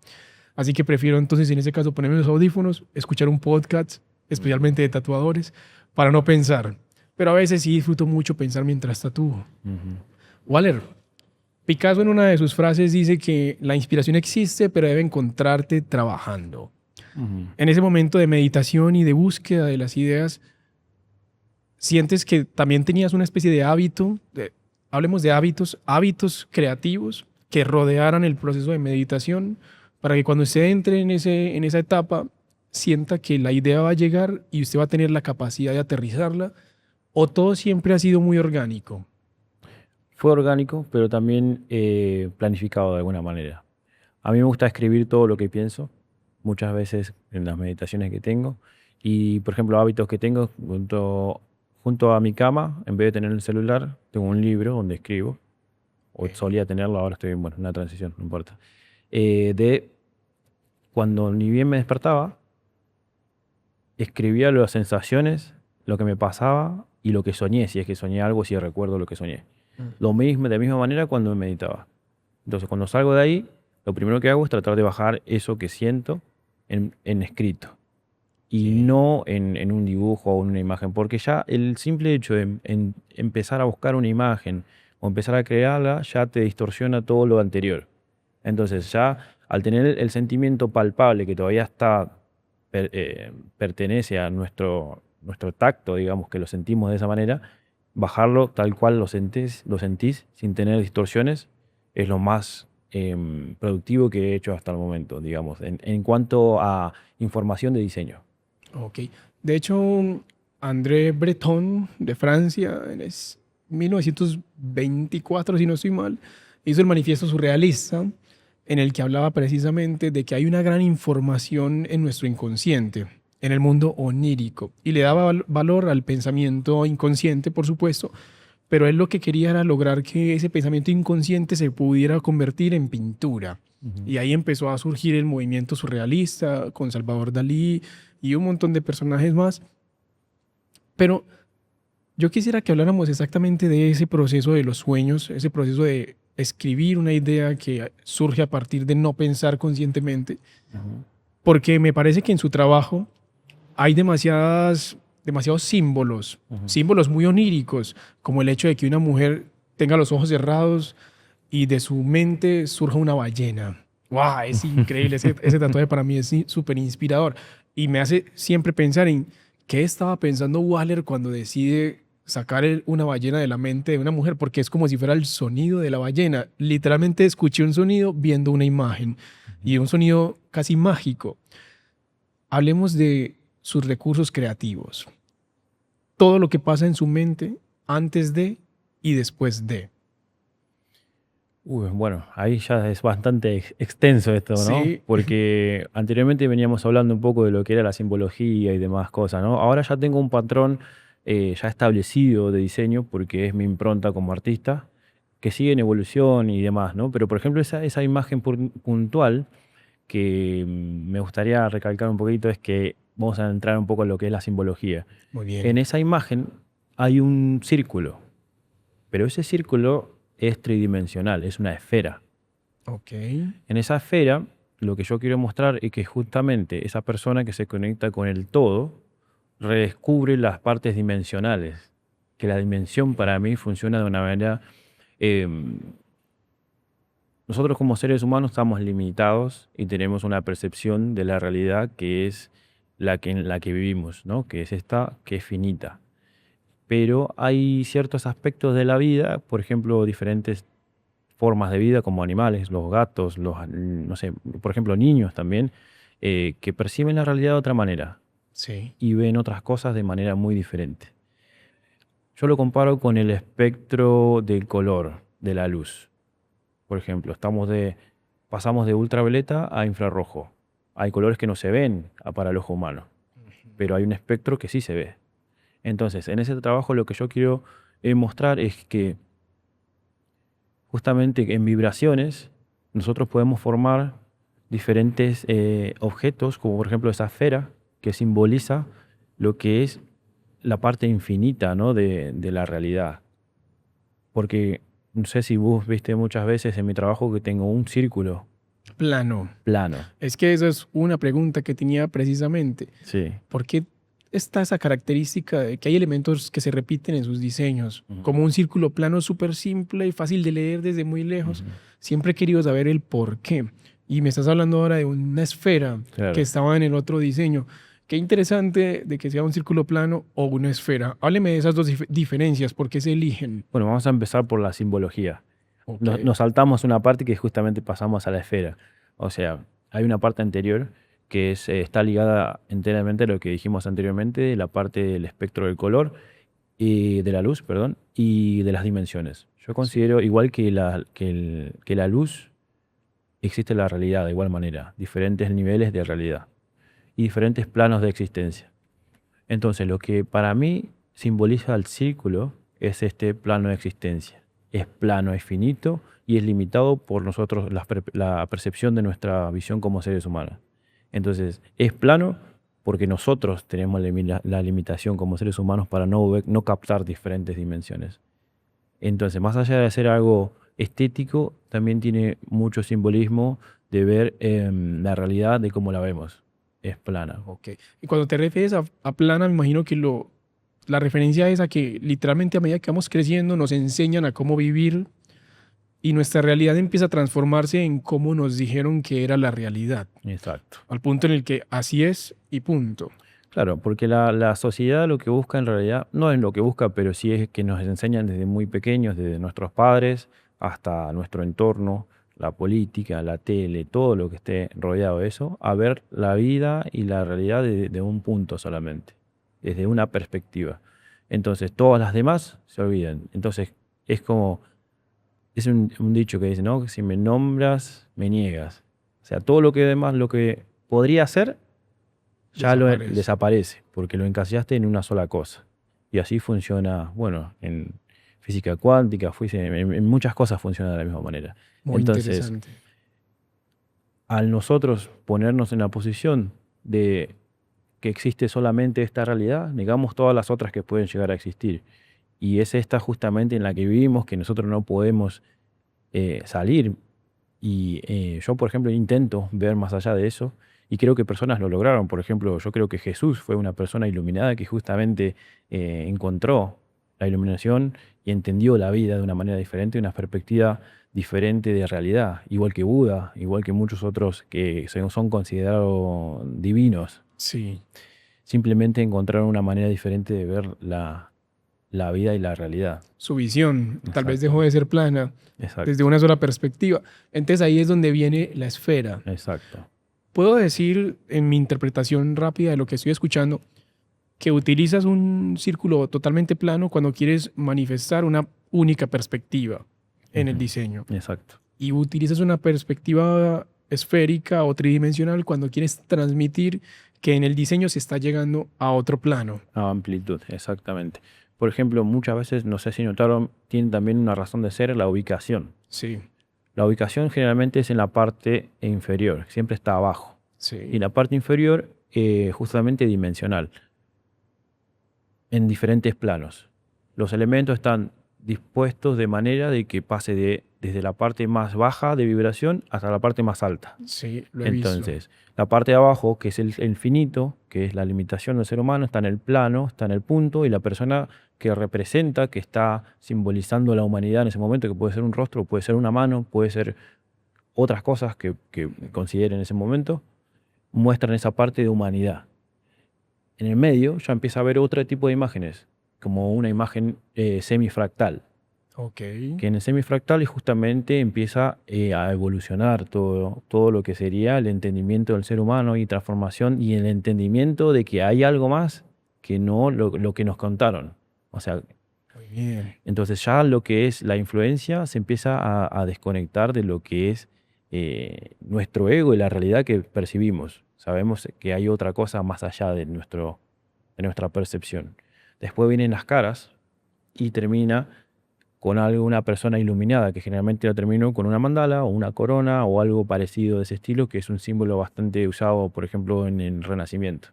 Así que prefiero entonces en ese caso ponerme los audífonos, escuchar un podcast, especialmente de tatuadores, para no pensar. Pero a veces sí disfruto mucho pensar mientras tatúo. Ujú. Waller, Picasso en una de sus frases dice que la inspiración existe, pero debe encontrarte trabajando. Ujú. En ese momento de meditación y de búsqueda de las ideas, ¿sientes que también tenías una especie de hábito, hablemos de hábitos creativos que rodearan el proceso de meditación para que cuando usted entre en esa etapa sienta que la idea va a llegar y usted va a tener la capacidad de aterrizarla? ¿O todo siempre ha sido muy orgánico? Fue orgánico, pero también planificado de alguna manera. A mí me gusta escribir todo lo que pienso, muchas veces en las meditaciones que tengo. Y, por ejemplo, hábitos que tengo junto a mi cama, en vez de tener el celular, tengo un libro donde escribo. O solía tenerlo, ahora estoy en una transición, no importa. De cuando ni bien me despertaba, escribía las sensaciones, lo que me pasaba y lo que soñé, si es que soñé algo, si recuerdo lo que soñé. Lo mismo, de la misma manera cuando me meditaba. Entonces, cuando salgo de ahí, lo primero que hago es tratar de bajar eso que siento en escrito y no en un dibujo o en una imagen, porque ya el simple hecho de empezar a buscar una imagen o empezar a crearla ya te distorsiona todo lo anterior. Entonces, ya al tener el sentimiento palpable que todavía pertenece a nuestro tacto, digamos, que lo sentimos de esa manera, bajarlo tal cual lo sentís sin tener distorsiones, es lo más productivo que he hecho hasta el momento, digamos, en cuanto a información de diseño. Ok. De hecho, André Breton de Francia, 1924, si no estoy mal, hizo el manifiesto surrealista en el que hablaba precisamente de que hay una gran información en nuestro inconsciente. en el mundo onírico y le daba valor al pensamiento inconsciente, por supuesto, pero él lo que quería era lograr que ese pensamiento inconsciente se pudiera convertir en pintura. Ujú. Y ahí empezó a surgir el movimiento surrealista con Salvador Dalí y un montón de personajes más. Pero yo quisiera que habláramos exactamente de ese proceso de los sueños, ese proceso de escribir una idea que surge a partir de no pensar conscientemente, Ujú. porque me parece que en su trabajo hay demasiados símbolos, Ujú. símbolos muy oníricos, como el hecho de que una mujer tenga los ojos cerrados y de su mente surja una ballena. ¡Wow! Es increíble, ese tatuaje para mí es súper inspirador y me hace siempre pensar en qué estaba pensando Waller cuando decide sacar una ballena de la mente de una mujer, porque es como si fuera el sonido de la ballena. Literalmente escuché un sonido viendo una imagen y un sonido casi mágico. Hablemos de sus recursos creativos, todo lo que pasa en su mente antes de y después de. Uy, bueno, ahí ya es bastante extenso esto, ¿no? Sí, Porque anteriormente veníamos hablando un poco de lo que era la simbología y demás cosas, ¿no? Ahora ya tengo un patrón ya establecido de diseño porque es mi impronta como artista, que sigue en evolución y demás, ¿no? Pero por ejemplo, esa imagen puntual que me gustaría recalcar un poquito es que vamos a entrar un poco en lo que es la simbología. muy En bien. esa imagen hay un círculo, pero ese círculo es tridimensional, es una esfera. Ok, En esa esfera, lo que yo quiero mostrar es que justamente esa persona que se conecta con el todo redescubre las partes dimensionales, que la dimensión para mí funciona de una manera... em, nosotros como seres humanos estamos limitados y tenemos una percepción de la realidad que es en la que vivimos, ¿no? Que es esta, que es finita. Pero hay ciertos aspectos de la vida, por ejemplo, diferentes formas de vida como animales, los gatos, no sé, por ejemplo, niños también, que perciben la realidad de otra manera sí, y ven otras cosas de manera muy diferente. Yo lo comparo con el espectro del color de la luz. Por ejemplo, pasamos de ultravioleta a infrarrojo. Hay colores que no se ven para el ojo humano, pero hay un espectro que sí se ve. Entonces, en ese trabajo lo que yo quiero mostrar es que justamente en vibraciones nosotros podemos formar diferentes objetos, como por ejemplo esa esfera que simboliza lo que es la parte infinita, ¿no? de la realidad. Porque no sé si vos viste muchas veces en mi trabajo que tengo un círculo plano. plano. Es que esa es una pregunta que tenía precisamente. Sí. ¿Por qué está esa característica de que hay elementos que se repiten en sus diseños? Ujú, Como un círculo plano súper simple y fácil de leer desde muy lejos. ujú. Siempre he querido saber el por qué. Y me estás hablando ahora de una esfera que Claro. estaba en el otro diseño. Qué interesante de que sea un círculo plano o una esfera. Hábleme de esas dos diferencias, ¿por qué se eligen? Bueno, vamos a empezar por la simbología. Ok, Nos saltamos una parte que justamente pasamos a la esfera. O sea, hay una parte anterior que está ligada enteramente a lo que dijimos anteriormente, la parte del espectro del color y de la luz, perdón, y de las dimensiones. Yo sí, considero igual que la luz existe la realidad de igual manera, diferentes niveles de realidad y diferentes planos de existencia. Entonces, lo que para mí simboliza el círculo es este plano de existencia. Es plano, es finito y es limitado por nosotros, la percepción de nuestra visión como seres humanos. Entonces, es plano porque nosotros tenemos la limitación como seres humanos para no captar diferentes dimensiones. Entonces, más allá de ser algo estético, también tiene mucho simbolismo de ver la realidad de cómo la vemos. Es plana. ok. Y cuando te refieres a plana, me imagino que la referencia es a que literalmente a medida que vamos creciendo nos enseñan a cómo vivir y nuestra realidad empieza a transformarse en cómo nos dijeron que era la realidad, Exacto. al punto en el que así es y punto. Claro, porque la sociedad lo que busca en realidad, no es lo que busca, pero sí es que nos enseñan desde muy pequeños, desde nuestros padres hasta nuestro entorno, la política, la tele, todo lo que esté rodeado de eso, a ver la vida y la realidad de un punto solamente, desde una perspectiva. Entonces, todas las demás se olvidan. Entonces, es como, es un dicho que dice, ¿no? Que si me nombras, me niegas. O sea, todo lo que demás, lo que podría ser ya desaparece, porque lo encasillaste en una sola cosa. Y así funciona, bueno, en física cuántica, en muchas cosas funciona de la misma manera. Muy Entonces, interesante. al nosotros ponernos en la posición de que existe solamente esta realidad, negamos todas las otras que pueden llegar a existir. Y es esta justamente en la que vivimos, que nosotros no podemos salir. Y yo, por ejemplo, intento ver más allá de eso y creo que personas lo lograron. Por ejemplo, yo creo que Jesús fue una persona iluminada que justamente encontró la iluminación y entendió la vida de una manera diferente, una perspectiva diferente de realidad, igual que Buda, igual que muchos otros que son considerados divinos. Sí, Simplemente encontraron una manera diferente de ver la vida y la realidad. su visión tal vez Exacto. dejó de ser plana Exacto. desde una sola perspectiva. Entonces ahí es donde viene la esfera. Exacto. Puedo decir, en mi interpretación rápida de lo que estoy escuchando, que utilizas un círculo totalmente plano cuando quieres manifestar una única perspectiva en el Ujú. diseño. Exacto. Y utilizas una perspectiva esférica o tridimensional cuando quieres transmitir que en el diseño se está llegando a otro plano. A amplitud, exactamente. Por ejemplo, muchas veces, no sé si notaron, tiene también una razón de ser la ubicación. Sí, La ubicación generalmente es en la parte inferior, siempre está abajo. sí. Y la parte inferior, justamente dimensional, en diferentes planos. Los elementos están dispuestos de manera de que pase desde la parte más baja de vibración hasta la parte más alta. Sí, lo he visto. Entonces, la parte de abajo, que es el finito, que es la limitación del ser humano, está en el plano, está en el punto, y la persona que representa, que está simbolizando la humanidad en ese momento, que puede ser un rostro, puede ser una mano, puede ser otras cosas que consideren en ese momento, muestran esa parte de humanidad. En el medio ya empieza a haber otro tipo de imágenes, como una imagen semifractal, Ok. que en el semifractal justamente empieza a evolucionar todo lo que sería el entendimiento del ser humano y transformación y el entendimiento de que hay algo más que no lo que nos contaron. O sea, Muy bien. entonces ya lo que es la influencia se empieza a desconectar de lo que es nuestro ego y la realidad que percibimos. Sabemos que hay otra cosa más allá de nuestra percepción. Después vienen las caras y termina con una persona iluminada, que generalmente la termino con una mandala o una corona o algo parecido de ese estilo, que es un símbolo bastante usado, por ejemplo, en el Renacimiento.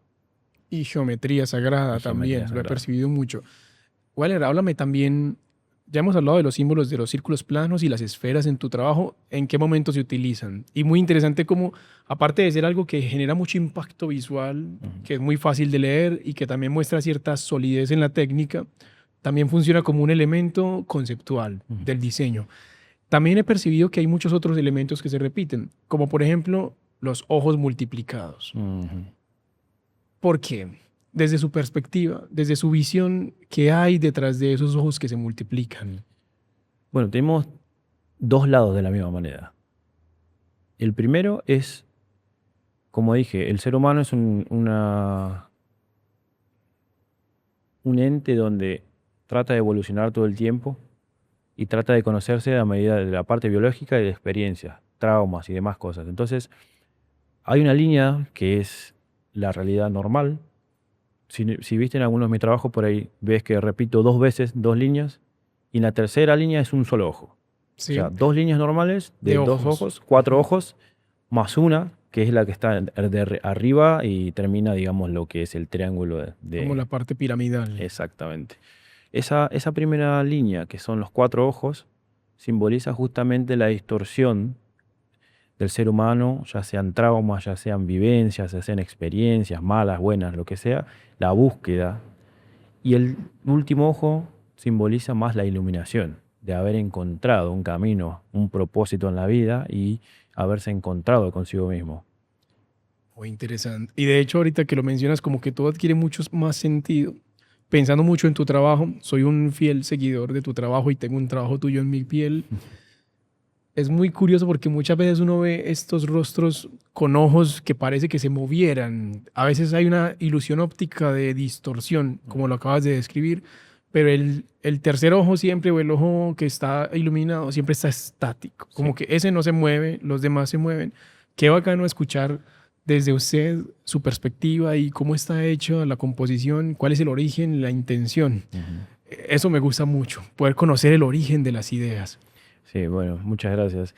Y geometría sagrada Y geometría también, lo he sagrada. percibido mucho. Waller, háblame también, ya hemos hablado de los símbolos de los círculos planos y las esferas en tu trabajo, ¿en qué momento se utilizan? Y muy interesante cómo, aparte de ser algo que genera mucho impacto visual, que es muy fácil de leer y que también muestra cierta solidez en la técnica, también funciona como un elemento conceptual del diseño. También he percibido que hay muchos otros elementos que se repiten, como por ejemplo los ojos multiplicados. Ujú. ¿Por qué? Desde su perspectiva, desde su visión, ¿qué hay detrás de esos ojos que se multiplican? Bueno, tenemos dos lados de la misma moneda. El primero es, como dije, el ser humano es un ente donde trata de evolucionar todo el tiempo y trata de conocerse a medida de la parte biológica y de experiencias, traumas y demás cosas. Entonces, hay una línea que es la realidad normal. Si viste en algunos de mis trabajos por ahí, ves que repito dos veces dos líneas y en la tercera línea es un solo ojo. Sí, O sea, dos líneas normales de de dos ojos. ojos, cuatro ojos, más una, que es la que está arriba y termina, digamos, lo que es el triángulo como la parte piramidal. Exactamente. Esa primera línea, que son los cuatro ojos, simboliza justamente la distorsión del ser humano, ya sean traumas, ya sean vivencias, ya sean experiencias malas, buenas, lo que sea, la búsqueda. Y el último ojo simboliza más la iluminación, de haber encontrado un camino, un propósito en la vida y haberse encontrado consigo mismo. Muy interesante. Y de hecho, ahorita que lo mencionas, como que todo adquiere mucho más sentido. Pensando mucho en tu trabajo, soy un fiel seguidor de tu trabajo y tengo un trabajo tuyo en mi piel. Es muy curioso porque muchas veces uno ve estos rostros con ojos que parece que se movieran. A veces hay una ilusión óptica de distorsión, como lo acabas de describir, pero el tercer ojo siempre, o el ojo que está iluminado, siempre está estático. Como Sí. que ese no se mueve, los demás se mueven. Qué bacano escuchar desde usted, su perspectiva y cómo está hecha la composición, cuál es el origen, la intención. Eso me gusta mucho, poder conocer el origen de las ideas. Sí, bueno, muchas gracias.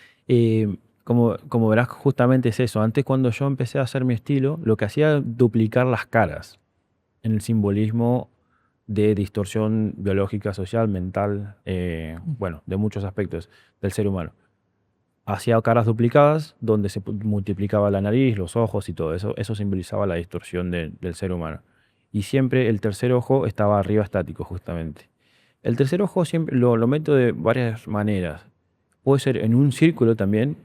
Como verás, justamente es eso. Antes, cuando yo empecé a hacer mi estilo, lo que hacía era duplicar las caras en el simbolismo de distorsión biológica, social, mental, bueno, de muchos aspectos del ser humano. Hacía caras duplicadas donde se multiplicaba la nariz, los ojos y todo eso. Eso simbolizaba la distorsión del ser humano. Y siempre el tercer ojo estaba arriba estático, justamente. El tercer ojo siempre lo meto de varias maneras. Puede ser en un círculo también,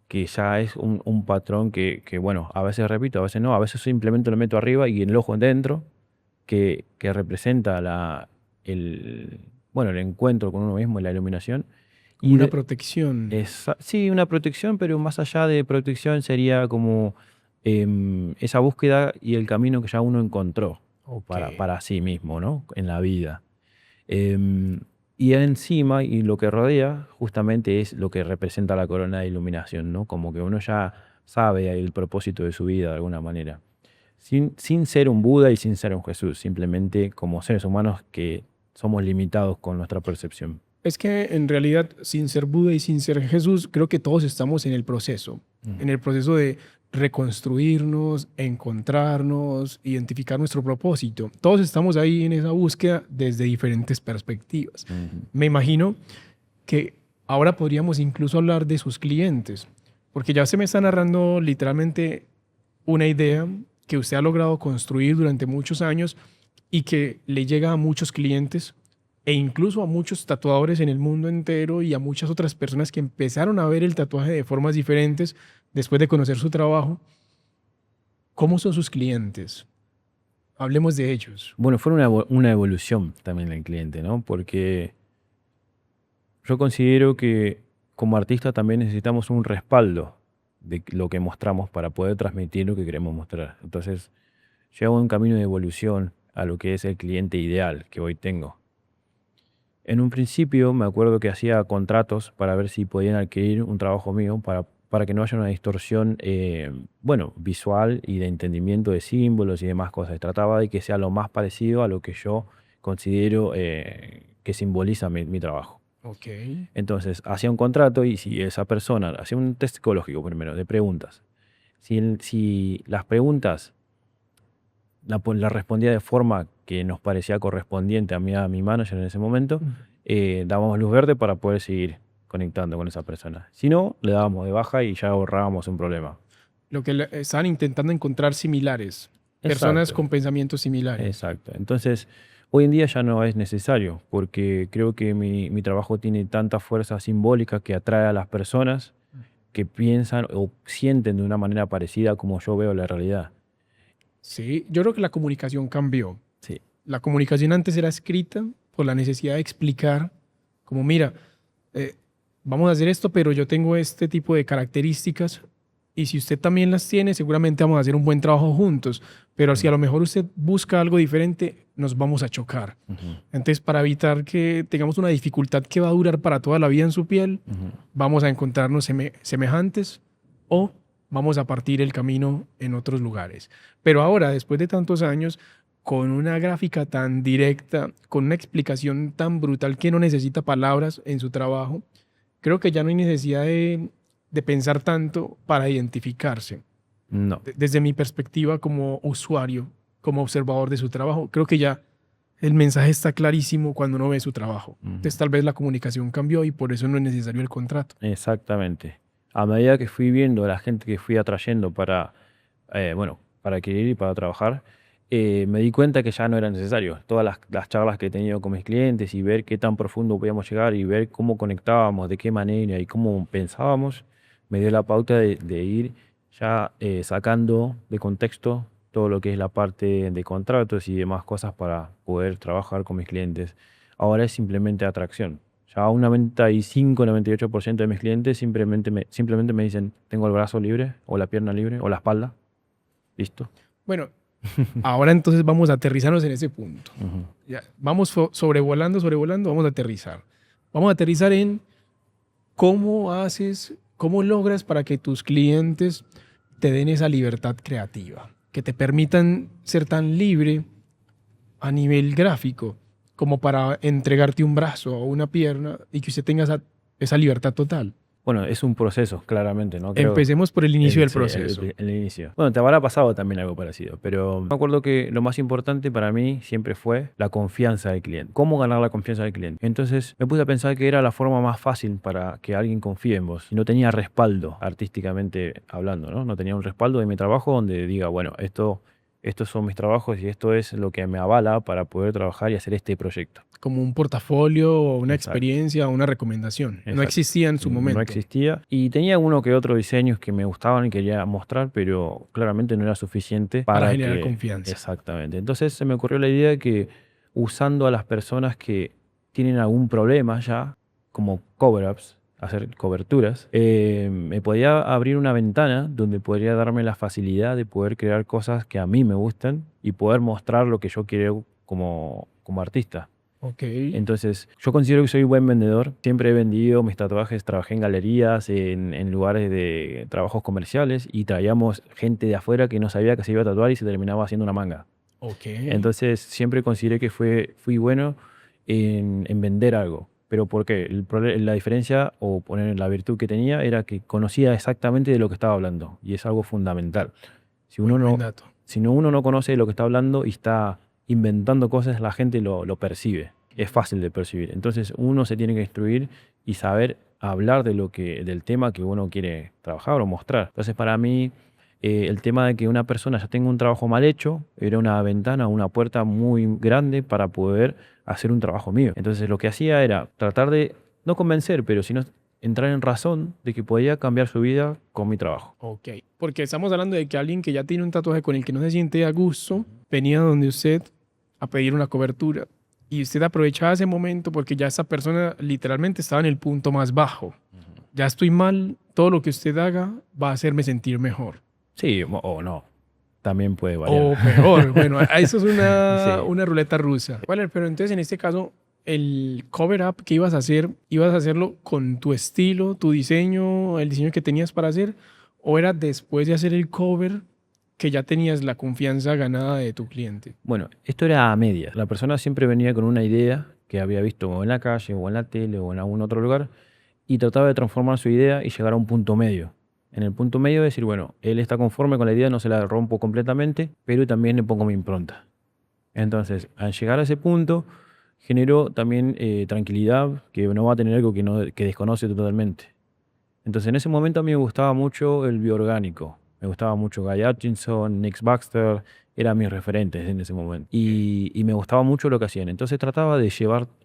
que ya es un patrón que, bueno, a veces repito, a veces no. A veces simplemente lo meto arriba y en el ojo dentro, que representa bueno, el encuentro con uno mismo y la iluminación. Como una protección. Sí, una protección, pero más allá de protección sería como esa búsqueda y el camino que ya uno encontró para sí mismo, ¿no? En la vida. Y encima, y lo que rodea, justamente es lo que representa la corona de iluminación, ¿no? Como que uno ya sabe el propósito de su vida de alguna manera. Sin ser un Buda y sin ser un Jesús, simplemente como seres humanos que somos limitados con nuestra percepción. Es que en realidad, sin ser Buda y sin ser Jesús, creo que todos estamos en el proceso de reconstruirnos, encontrarnos, identificar nuestro propósito. Todos estamos ahí en esa búsqueda desde diferentes perspectivas. Me imagino que ahora podríamos incluso hablar de sus clientes, porque ya se me está narrando literalmente una idea que usted ha logrado construir durante muchos años y que le llega a muchos clientes e incluso a muchos tatuadores en el mundo entero y a muchas otras personas que empezaron a ver el tatuaje de formas diferentes después de conocer su trabajo. ¿Cómo son sus clientes? Hablemos de ellos. Bueno, fue una evolución también del cliente, ¿no? Porque yo considero que como artista también necesitamos un respaldo de lo que mostramos para poder transmitir lo que queremos mostrar. Entonces, llevo un camino de evolución a lo que es el cliente ideal que hoy tengo. En un principio me acuerdo que hacía contratos para ver si podían adquirir un trabajo mío para que no haya una distorsión bueno, visual y de entendimiento de símbolos y demás cosas. Trataba de que sea lo más parecido a lo que yo considero que simboliza mi trabajo. Okay. Entonces hacía un contrato y si esa persona hacía un test psicológico primero de preguntas. Si las preguntas la respondía de forma que nos parecía correspondiente a mi manager en ese momento, dábamos luz verde para poder seguir conectando con esa persona. Si no, le dábamos de baja y ya ahorrábamos un problema. Lo que estaban intentando encontrar similares, personas con pensamientos similares. Exacto. Entonces, hoy en día ya no es necesario, porque creo que mi trabajo tiene tanta fuerza simbólica que atrae a las personas que piensan o sienten de una manera parecida como yo veo la realidad. Sí, yo creo que la comunicación cambió. Sí. La comunicación antes era escrita por la necesidad de explicar, como mira, vamos a hacer esto, pero yo tengo este tipo de características y si usted también las tiene, seguramente vamos a hacer un buen trabajo juntos, pero si a lo mejor usted busca algo diferente, nos vamos a chocar. Entonces, para evitar que tengamos una dificultad que va a durar para toda la vida en su piel, vamos a encontrarnos semejantes o vamos a partir el camino en otros lugares. Pero ahora, después de tantos años, con una gráfica tan directa, con una explicación tan brutal que no necesita palabras en su trabajo, creo que ya no hay necesidad de pensar tanto para identificarse. No. Desde mi perspectiva como usuario, como observador de su trabajo, creo que ya el mensaje está clarísimo cuando uno ve su trabajo. Entonces tal vez la comunicación cambió y por eso no es necesario el contrato. Exactamente. A medida que fui viendo a la gente que fui atrayendo para adquirir y para trabajar, me di cuenta que ya no era necesario. Todas las charlas que he tenido con mis clientes y ver qué tan profundo podíamos llegar y ver cómo conectábamos, de qué manera y cómo pensábamos, me dio la pauta de ir ya sacando de contexto todo lo que es la parte de contratos y demás cosas para poder trabajar con mis clientes. Ahora es simplemente atracción. Ya un 95-98% de mis clientes simplemente me dicen, tengo el brazo libre, o la pierna libre, o la espalda. Listo. Bueno, ahora entonces vamos a aterrizarnos en ese punto. Ya, vamos sobrevolando, vamos a aterrizar. Vamos a aterrizar en cómo logras para que tus clientes te den esa libertad creativa, que te permitan ser tan libre a nivel gráfico como para entregarte un brazo o una pierna y que usted tenga esa libertad total. Bueno, es un proceso, claramente, ¿no? Empecemos por el inicio del Sí, proceso. el inicio. Bueno, te habrá pasado también algo parecido, pero me acuerdo que lo más importante para mí siempre fue la confianza del cliente. ¿Cómo ganar la confianza del cliente? Entonces me puse a pensar que era la forma más fácil para que alguien confíe en vos. Y no tenía respaldo, artísticamente hablando, ¿no? No tenía un respaldo de mi trabajo donde diga, bueno, estos son mis trabajos y esto es lo que me avala para poder trabajar y hacer este proyecto. Como un portafolio o una Exacto. experiencia o una recomendación. No Exacto. existía en su momento. No existía. Y tenía uno que otro diseños que me gustaban y quería mostrar, pero claramente no era suficiente Para generar confianza. Exactamente. Entonces se me ocurrió la idea de que usando a las personas que tienen algún problema ya, como cover-ups, hacer coberturas, me podía abrir una ventana donde podría darme la facilidad de poder crear cosas que a mí me gustan y poder mostrar lo que yo quiero como artista. Ok. Entonces, yo considero que soy buen vendedor. Siempre he vendido mis tatuajes, trabajé en galerías, en lugares de trabajos comerciales y traíamos gente de afuera que no sabía que se iba a tatuar y se terminaba haciendo una manga. Ok. Entonces, siempre consideré que fui bueno en vender algo. ¿Pero por qué? La diferencia o poner la virtud que tenía era que conocía exactamente de lo que estaba hablando y es algo fundamental. Si Muy uno buen no, dato. si uno no conoce de lo que está hablando y está inventando cosas, la gente lo percibe. Es fácil de percibir. Entonces uno se tiene que instruir y saber hablar del tema que uno quiere trabajar o mostrar. Entonces para mí el tema de que una persona ya tenga un trabajo mal hecho era una ventana, una puerta muy grande para poder hacer un trabajo mío. Entonces lo que hacía era tratar de, no convencer, pero sino entrar en razón de que podía cambiar su vida con mi trabajo. Ok. Porque estamos hablando de que alguien que ya tiene un tatuaje con el que no se siente a gusto, venía donde usted a pedir una cobertura. Y usted aprovechaba ese momento porque ya esa persona literalmente estaba en el punto más bajo. Ya estoy mal, todo lo que usted haga va a hacerme sentir mejor. Sí, o no. También puede variar. O peor. Bueno, eso es Sí. una ruleta rusa. Vale, pero entonces en este caso, el cover up que ibas a hacerlo con tu estilo, tu diseño, el diseño que tenías para hacer, o era después de hacer el cover que ya tenías la confianza ganada de tu cliente. Bueno, esto era a medias. La persona siempre venía con una idea que había visto o en la calle, o en la tele, o en algún otro lugar, y trataba de transformar su idea y llegar a un punto medio. En el punto medio decir, bueno, él está conforme con la idea, no se la rompo completamente, pero también le pongo mi impronta. Entonces, al llegar a ese punto, generó también tranquilidad, que no va a tener algo que desconoce totalmente. Entonces, en ese momento a mí me gustaba mucho el bioorgánico. Me gustaba mucho Guy Hutchinson, Nick Baxter, eran mis referentes en ese momento. Y me gustaba mucho lo que hacían. Entonces trataba de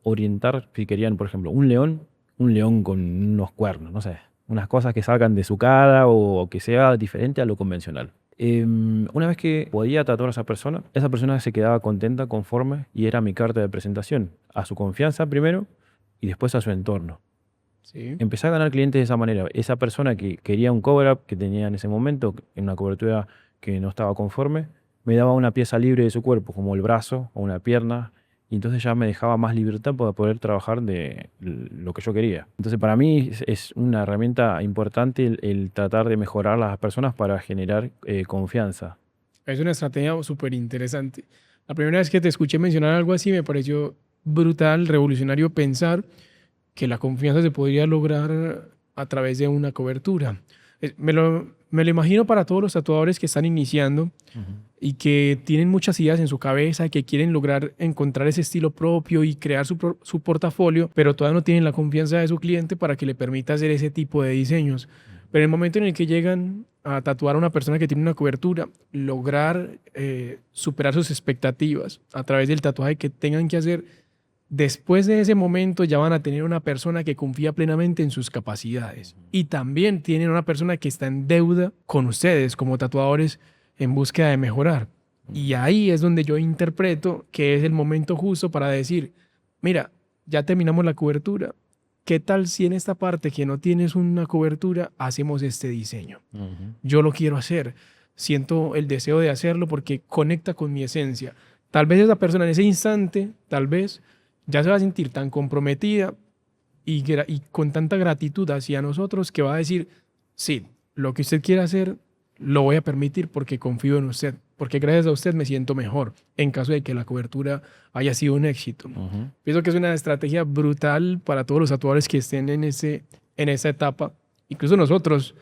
orientar, si querían, por ejemplo, un león con unos cuernos, no sé, unas cosas que salgan de su cara o que sea diferente a lo convencional. Una vez que podía tatuar a esa persona se quedaba contenta, conforme, y era mi carta de presentación. A su confianza primero y después a su entorno. Sí. Empecé a ganar clientes de esa manera. Esa persona que quería un cover-up que tenía en ese momento, en una cobertura que no estaba conforme, me daba una pieza libre de su cuerpo, como el brazo o una pierna, y entonces ya me dejaba más libertad para poder trabajar de lo que yo quería. Entonces para mí es una herramienta importante el tratar de mejorar a las personas para generar confianza. Es una estrategia súper interesante. La primera vez que te escuché mencionar algo así me pareció brutal, revolucionario pensar que la confianza se podría lograr a través de una cobertura. Me lo imagino para todos los tatuadores que están iniciando y que tienen muchas ideas en su cabeza, que quieren lograr encontrar ese estilo propio y crear su portafolio, pero todavía no tienen la confianza de su cliente para que le permita hacer ese tipo de diseños. Pero en el momento en el que llegan a tatuar a una persona que tiene una cobertura, lograr superar sus expectativas a través del tatuaje que tengan que hacer, después de ese momento ya van a tener una persona que confía plenamente en sus capacidades. Y también tienen una persona que está en deuda con ustedes como tatuadores en búsqueda de mejorar. Y ahí es donde yo interpreto que es el momento justo para decir, mira, ya terminamos la cobertura. ¿Qué tal si en esta parte que no tienes una cobertura hacemos este diseño? Yo lo quiero hacer. Siento el deseo de hacerlo porque conecta con mi esencia. Tal vez esa persona en ese instante, tal vez ya se va a sentir tan comprometida y con tanta gratitud hacia nosotros que va a decir, sí, lo que usted quiere hacer lo voy a permitir porque confío en usted, porque gracias a usted me siento mejor en caso de que la cobertura haya sido un éxito. Pienso que es una estrategia brutal para todos los tatuadores que estén en esa etapa, incluso nosotros,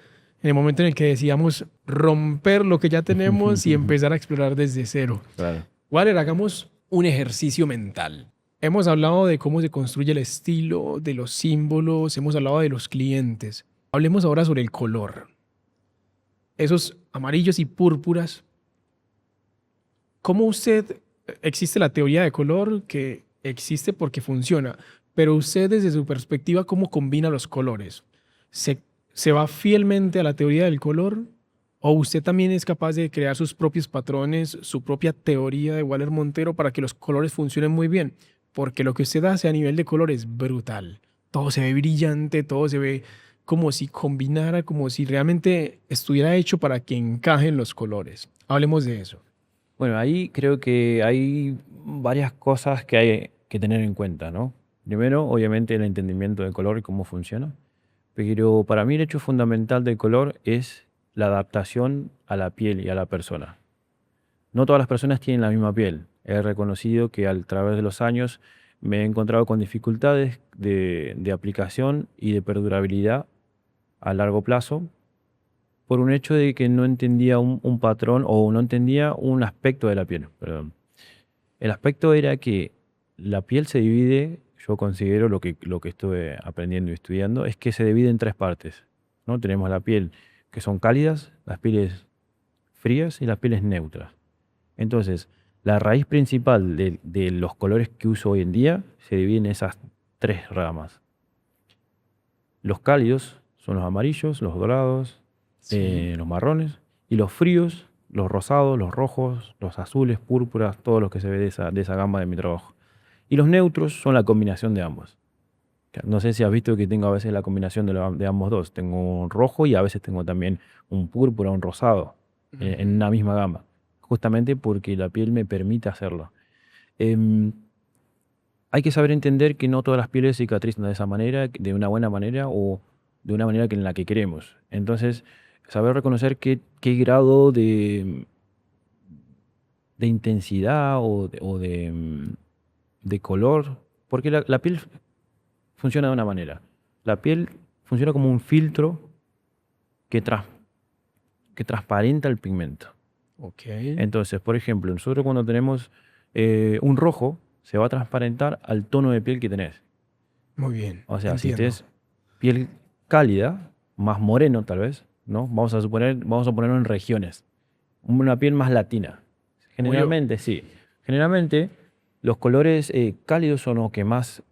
en el momento en el que decíamos romper lo que ya tenemos y empezar a explorar desde cero. Claro. Waller, hagamos un ejercicio mental. Hemos hablado de cómo se construye el estilo, de los símbolos, hemos hablado de los clientes. Hablemos ahora sobre el color. Esos amarillos y púrpuras. ¿Cómo existe la teoría de color que existe porque funciona, pero usted desde su perspectiva, ¿cómo combina los colores? ¿Se va fielmente a la teoría del color? ¿O usted también es capaz de crear sus propios patrones, su propia teoría de Waller Montero para que los colores funcionen muy bien? Porque lo que usted hace a nivel de color es brutal. Todo se ve brillante, todo se ve como si combinara, como si realmente estuviera hecho para que encajen los colores. Hablemos de eso. Bueno, ahí creo que hay varias cosas que hay que tener en cuenta, ¿no? Primero, obviamente, el entendimiento del color y cómo funciona. Pero para mí el hecho fundamental del color es la adaptación a la piel y a la persona. No todas las personas tienen la misma piel. He reconocido que a través de los años me he encontrado con dificultades de aplicación y de perdurabilidad a largo plazo por un hecho de que no entendía un patrón o no entendía un aspecto de la piel. Perdón. El aspecto era que la piel se divide, yo considero lo que estuve aprendiendo y estudiando, es que se divide en tres partes, ¿no? Tenemos la piel que son cálidas, las pieles frías y las pieles neutras. Entonces, la raíz principal de los colores que uso hoy en día se divide en esas tres ramas. Los cálidos son los amarillos, los dorados, los marrones, y los fríos, los rosados, los rojos, los azules, púrpuras, todo lo que se ve de esa gama de mi trabajo. Y los neutros son la combinación de ambos. No sé si has visto que tengo a veces la combinación de ambos dos. Tengo un rojo y a veces tengo también un púrpura, un rosado, en una misma gama. Justamente porque la piel me permite hacerlo. Hay que saber entender que no todas las pieles cicatrizan de esa manera, de una buena manera o de una manera en la que queremos. Entonces, saber reconocer qué grado de intensidad o de color, porque la piel funciona de una manera. La piel funciona como un filtro que transparenta el pigmento. Okay. Entonces, por ejemplo, nosotros cuando tenemos un rojo, se va a transparentar al tono de piel que tenés. Muy bien. O sea, entiendo. si tenés piel cálida, más moreno tal vez, ¿no? Vamos a ponerlo en regiones. Una piel más latina. Generalmente, sí. Generalmente, los colores cálidos son los que más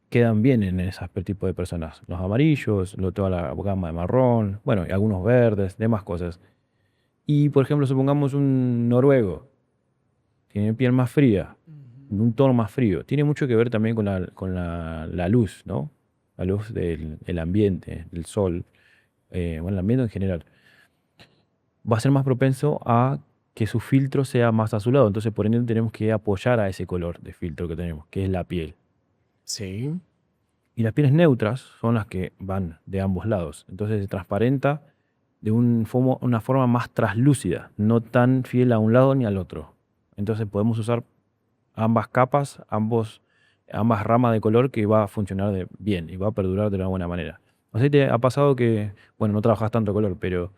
quedan bien en ese tipo de personas. Los amarillos, toda la gama de marrón, bueno, y algunos verdes, demás cosas. Y, por ejemplo, supongamos un noruego. Tiene piel más fría, un tono más frío. Tiene mucho que ver también con la luz, ¿no? La luz del ambiente, del sol, bueno, el ambiente en general. Va a ser más propenso a que su filtro sea más azulado. Entonces, por ende, tenemos que apoyar a ese color de filtro que tenemos, que es la piel. Sí. Y las pieles neutras son las que van de ambos lados. Entonces, se transparenta de una forma más traslúcida, no tan fiel a un lado ni al otro. Entonces, podemos usar ambas capas, ambas ramas de color que va a funcionar bien y va a perdurar de una buena manera. No sé si te ha pasado que, bueno, no trabajas tanto color, pero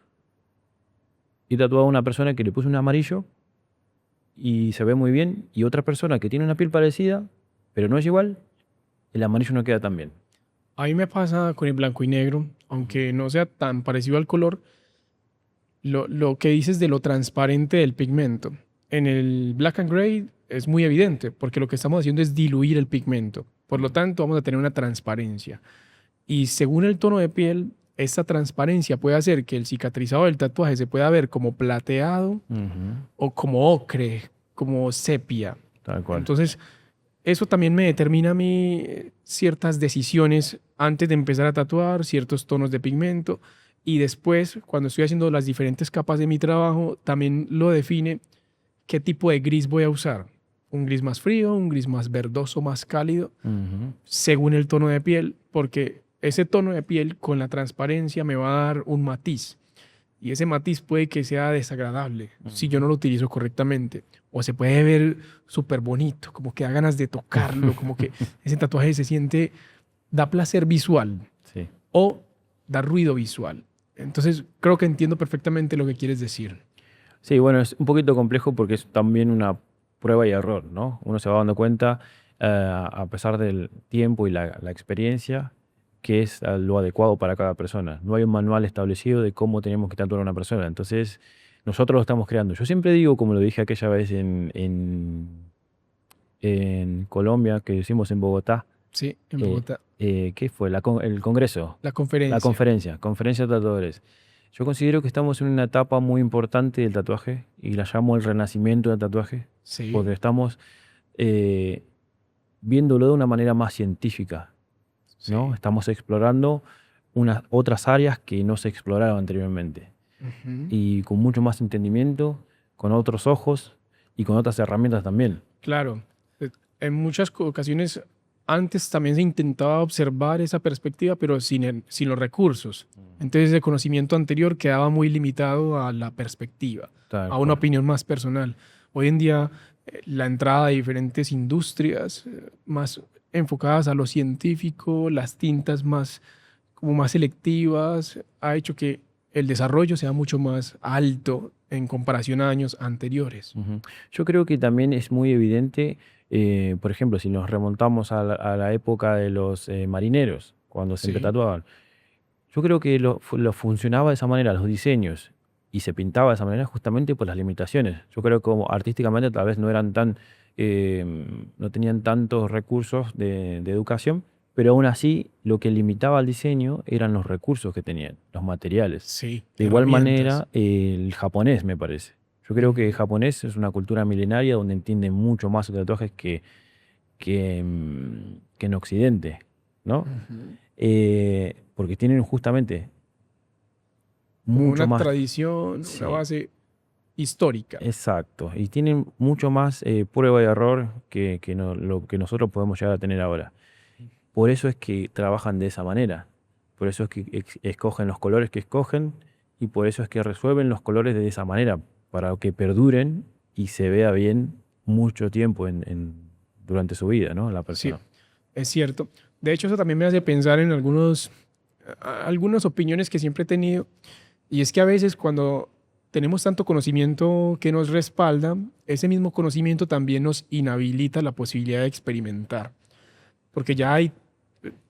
he tatuado a una persona que le puse un amarillo y se ve muy bien, y otra persona que tiene una piel parecida, pero no es igual, el amarillo no queda tan bien. A mí me pasa con el blanco y negro, aunque no sea tan parecido al color, lo que dices de lo transparente del pigmento. En el black and gray es muy evidente, porque lo que estamos haciendo es diluir el pigmento. Por lo tanto, vamos a tener una transparencia. Y según el tono de piel, esta transparencia puede hacer que el cicatrizado del tatuaje se pueda ver como plateado o como ocre, como sepia. Tal cual. Entonces, eso también me determina a mí ciertas decisiones antes de empezar a tatuar, ciertos tonos de pigmento. Y después, cuando estoy haciendo las diferentes capas de mi trabajo, también lo define qué tipo de gris voy a usar. Un gris más frío, un gris más verdoso, más cálido, según el tono de piel, porque ese tono de piel con la transparencia me va a dar un matiz. y ese matiz puede que sea desagradable si yo no lo utilizo correctamente. O se puede ver súper bonito, como que da ganas de tocarlo, como que ese tatuaje se siente, da placer visual Sí. o da ruido visual. Entonces creo que entiendo perfectamente lo que quieres decir. Sí, bueno, es un poquito complejo porque es también una prueba y error, ¿no? Uno se va dando cuenta, a pesar del tiempo y la experiencia, que es lo adecuado para cada persona. No hay un manual establecido de cómo tenemos que tatuar a una persona. Entonces, nosotros lo estamos creando. Yo siempre digo, como lo dije aquella vez en Colombia, que hicimos en Bogotá, Sí, en Bogotá. ¿qué fue? El Congreso. La La conferencia. conferencia de tatuadores. Yo considero que estamos en una etapa muy importante del tatuaje y la llamo el renacimiento del tatuaje, Sí, porque estamos eh, viéndolo de una manera más científica, ¿no? sí. Estamos explorando unas otras áreas que no se exploraron anteriormente Ujú. y con mucho más entendimiento, con otros ojos y con otras herramientas también. Claro, en muchas ocasiones antes también se intentaba observar esa perspectiva, pero sin los recursos. Entonces el conocimiento anterior quedaba muy limitado a la perspectiva, Tal a una cual. opinión más personal. Hoy en día la entrada de diferentes industrias más enfocadas a lo científico, las tintas más como más selectivas, ha hecho que el desarrollo sea mucho más alto en comparación a años anteriores. Ujú. Yo creo que también es muy evidente, por ejemplo, si nos remontamos a la época de los marineros, cuando se Sí, tatuaban. Yo creo que lo funcionaba de esa manera, los diseños, y se pintaba de esa manera justamente por las limitaciones. Yo creo que como artísticamente tal vez no eran no tenían tantos recursos de educación, pero aún así lo que limitaba al diseño eran los recursos que tenían, los materiales. sí, De igual herramientas. manera, el japonés me parece. Yo creo que el Ujú, japonés es una cultura milenaria donde entiende mucho más de tatuajes que en Occidente, ¿no? ujú. Porque tienen justamente Como mucho una más, tradición, una sí, base histórica. exacto, y tienen mucho más prueba y error lo que nosotros podemos llegar a tener ahora. Por eso es que trabajan de esa manera, por eso es que escogen los colores que escogen y por eso es que resuelven los colores de esa manera, para que perduren y se vea bien mucho tiempo durante su vida, ¿no? La Sí, persona. es cierto. De hecho, eso también me hace pensar en algunas opiniones que siempre he tenido. Y es que a veces cuando tenemos tanto conocimiento que nos respalda, ese mismo conocimiento también nos inhabilita la posibilidad de experimentar. Porque ya hay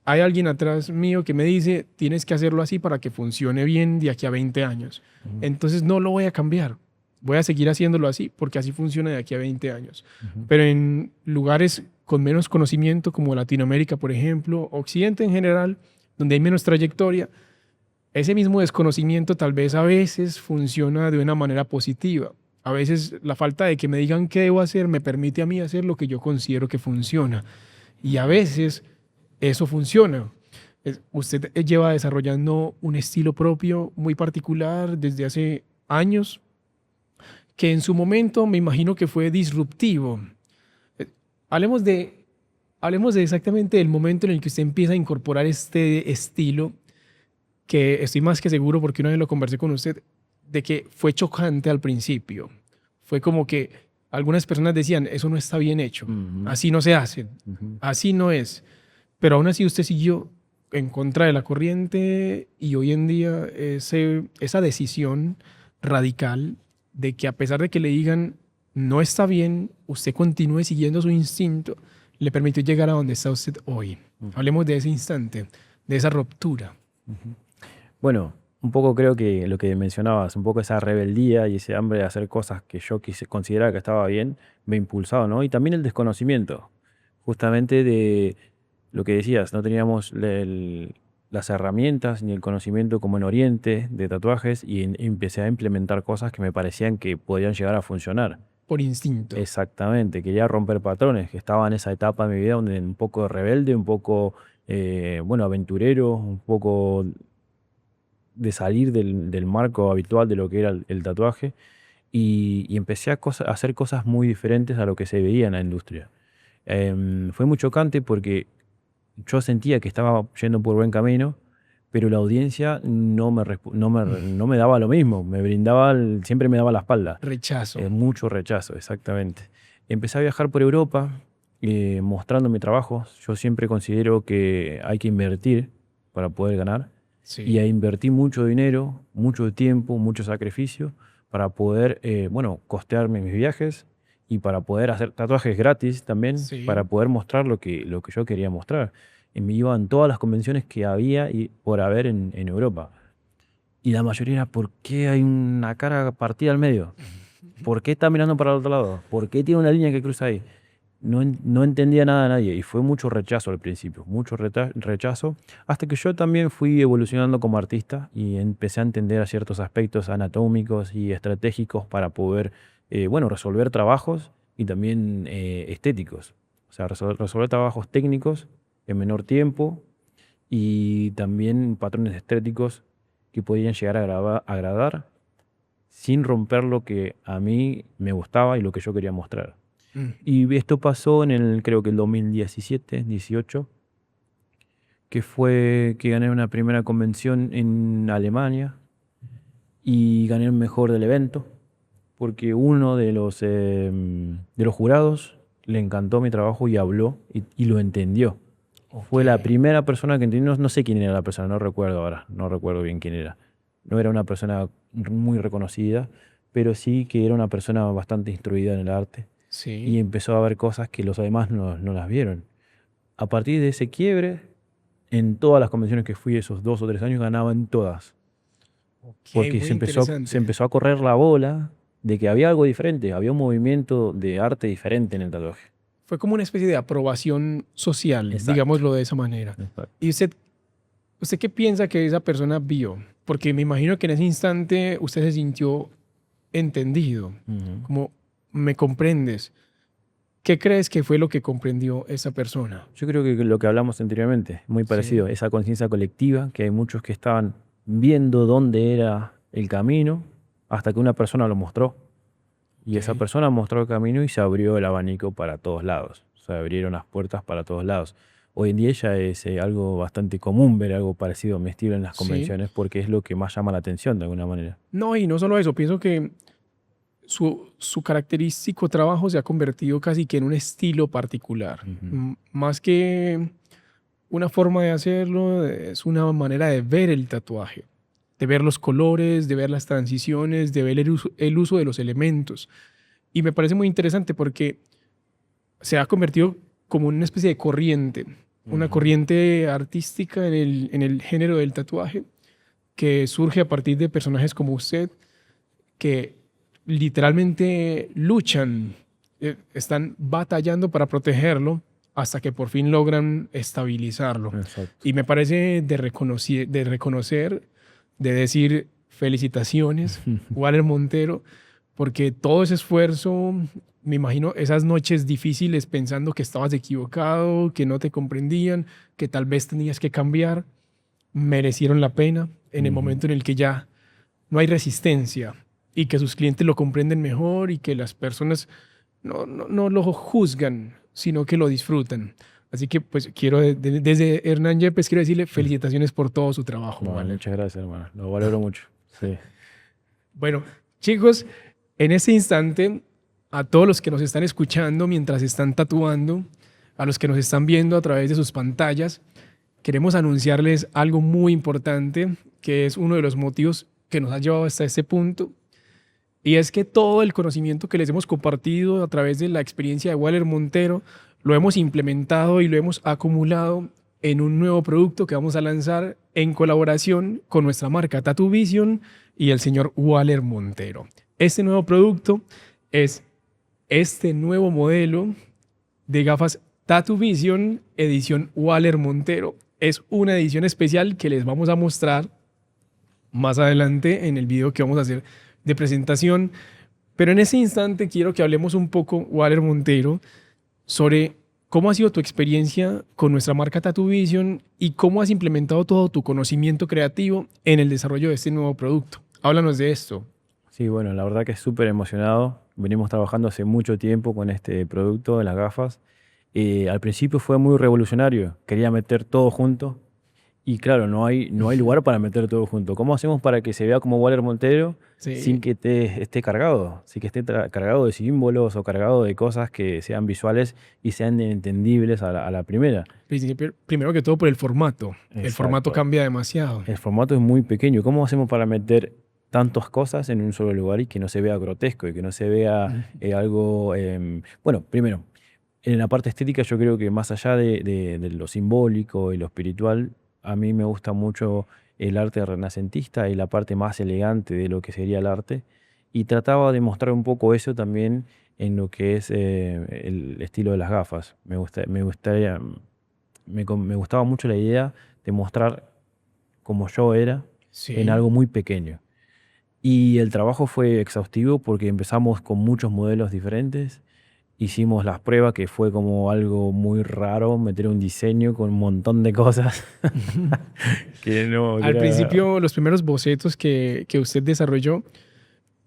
alguien atrás mío que me dice, tienes que hacerlo así para que funcione bien de aquí a 20 años. Ujú, Entonces no lo voy a cambiar. Voy a seguir haciéndolo así porque así funciona de aquí a 20 años. ujú. Pero en lugares con menos conocimiento, como Latinoamérica, por ejemplo, Occidente en general, donde hay menos trayectoria, ese mismo desconocimiento tal vez a veces funciona de una manera positiva. A veces la falta de que me digan qué debo hacer me permite a mí hacer lo que yo considero que funciona. Y a veces eso funciona. Usted lleva desarrollando un estilo propio muy particular desde hace años, que en su momento me imagino que fue disruptivo. Eh, Hablemos hablemos de exactamente el momento en el que usted empieza a incorporar este estilo, que estoy más que seguro, porque una vez lo conversé con usted, de que fue chocante al principio. Fue como que algunas personas decían, eso no está bien hecho, Ujú, así no se hace, ujú. así no es. Pero aún así usted siguió en contra de la corriente y hoy en día esa decisión radical de que a pesar de que le digan no está bien, usted continúe siguiendo su instinto, le permitió llegar a donde está usted hoy. Ujú, Hablemos de ese instante, de esa ruptura. ujú. Bueno, un poco creo que lo que mencionabas, un poco esa rebeldía y ese hambre de hacer cosas que yo quise considerar que estaba bien, me impulsaba, ¿no? Y también el desconocimiento, justamente de lo que decías, no teníamos las herramientas ni el conocimiento como en Oriente de tatuajes y empecé a implementar cosas que me parecían que podían llegar a funcionar. Por instinto. Exactamente, quería romper patrones, que estaba en esa etapa de mi vida donde un poco rebelde, un poco, bueno, aventurero, un poco de salir del marco habitual de lo que era el tatuaje y empecé a hacer cosas muy diferentes a lo que se veía en la industria. Fue muy chocante porque yo sentía que estaba yendo por buen camino, pero la audiencia no me daba lo mismo, siempre me daba la espalda. Rechazo. Mucho rechazo, exactamente. Empecé a viajar por Europa mostrando mi trabajo. Yo siempre considero que hay que invertir para poder ganar. Sí. Y invertí mucho dinero, mucho tiempo, mucho sacrificio para poder, costearme mis viajes y para poder hacer tatuajes gratis también, Sí. para poder mostrar lo que yo quería mostrar. Y me iba en todas las convenciones que había y por haber en Europa. Y la mayoría era, ¿por qué hay una cara partida al medio? ¿Por qué está mirando para el otro lado? ¿Por qué tiene una línea que cruza ahí? No entendía nada de nadie y fue mucho rechazo al principio, mucho rechazo, hasta que yo también fui evolucionando como artista y empecé a entender ciertos aspectos anatómicos y estratégicos para poder, resolver trabajos y también estéticos. O sea, resolver trabajos técnicos en menor tiempo y también patrones estéticos que podían llegar a agradar sin romper lo que a mí me gustaba y lo que yo quería mostrar. Y esto pasó creo que el 2017, 18, que fue que gané una primera convención en Alemania y gané el mejor del evento, porque uno de los jurados le encantó mi trabajo y habló y lo entendió. Okay. Fue la primera persona que entendió, no sé quién era la persona, no recuerdo ahora, no recuerdo bien quién era. No era una persona muy reconocida, pero sí que era una persona bastante instruida en el arte. Sí. Y empezó a ver cosas que los demás no las vieron. A partir de ese quiebre, en todas las convenciones que fui esos 2 o 3 años, ganaba en todas. Okay, porque se empezó a correr la bola de que había algo diferente, había un movimiento de arte diferente en el tatuaje. Fue como una especie de aprobación social, exacto, digámoslo de esa manera. Exacto. ¿Y usted qué piensa que esa persona vio? Porque me imagino que en ese instante usted se sintió entendido, como me comprendes. ¿Qué crees que fue lo que comprendió esa persona? Yo creo que lo que hablamos anteriormente, muy parecido, sí. Esa conciencia colectiva, que hay muchos que estaban viendo dónde era el camino hasta que una persona lo mostró. Y esa persona mostró el camino y se abrió el abanico para todos lados. Se abrieron las puertas para todos lados. Hoy en día ya es algo bastante común ver algo parecido a mi estilo en las convenciones, porque es lo que más llama la atención de alguna manera. No, y no solo eso, pienso que su característico trabajo se ha convertido casi que en un estilo particular. Más que una forma de hacerlo, es una manera de ver el tatuaje, de ver los colores, de ver las transiciones, de ver el uso de los elementos. Y me parece muy interesante porque se ha convertido como una especie de corriente, una corriente artística en el género del tatuaje, que surge a partir de personajes como usted, que literalmente luchan, están batallando para protegerlo hasta que por fin logran estabilizarlo. Exacto. Y me parece de reconocer, de decir felicitaciones, Waller Montero, porque todo ese esfuerzo, me imagino esas noches difíciles pensando que estabas equivocado, que no te comprendían, que tal vez tenías que cambiar, merecieron la pena en el momento en el que ya no hay resistencia y que sus clientes lo comprenden mejor y que las personas no lo juzgan, sino que lo disfrutan. Así que pues quiero, desde Hernán Yepes, quiero decirle felicitaciones por todo su trabajo. Bueno, muchas gracias, hermano. Lo valoro mucho. Sí. Bueno, chicos, en este instante, a todos los que nos están escuchando mientras están tatuando, a los que nos están viendo a través de sus pantallas, queremos anunciarles algo muy importante, que es uno de los motivos que nos ha llevado hasta este punto. Y es que todo el conocimiento que les hemos compartido a través de la experiencia de Waller Montero lo hemos implementado y lo hemos acumulado en un nuevo producto que vamos a lanzar en colaboración con nuestra marca Tattoo Vision y el señor Waller Montero. Este nuevo producto es este nuevo modelo de gafas Tattoo Vision edición Waller Montero. Es una edición especial que les vamos a mostrar más adelante en el video que vamos a hacer de presentación, pero en ese instante quiero que hablemos un poco, Waller Montero, sobre cómo ha sido tu experiencia con nuestra marca Tattoo Vision y cómo has implementado todo tu conocimiento creativo en el desarrollo de este nuevo producto. Háblanos de esto. Sí, bueno, la verdad que es súper emocionado. Venimos trabajando hace mucho tiempo con este producto de las gafas. Al principio fue muy revolucionario, quería meter todo junto Y claro, no hay lugar para meter todo junto. ¿Cómo hacemos para que se vea como Waller Montero sin Sí. que esté cargado? Sin que esté cargado de símbolos o cargado de cosas que sean visuales y sean entendibles a la primera. Primero que todo por el formato. El formato Exacto. cambia demasiado. El formato es muy pequeño. ¿Cómo hacemos para meter tantas cosas en un solo lugar y que no se vea grotesco y que no se vea Ujú. algo... bueno, primero, en la parte estética yo creo que más allá de lo simbólico y lo espiritual, a mí me gusta mucho el arte renacentista y la parte más elegante de lo que sería el arte. Y trataba de mostrar un poco eso también en lo que es el estilo de las gafas. Me gustaba mucho la idea de mostrar como yo era en Sí. algo muy pequeño. Y el trabajo fue exhaustivo porque empezamos con muchos modelos diferentes. Hicimos las pruebas, que fue como algo muy raro, meter un diseño con un montón de cosas que no, que Al era... principio, los primeros bocetos que usted desarrolló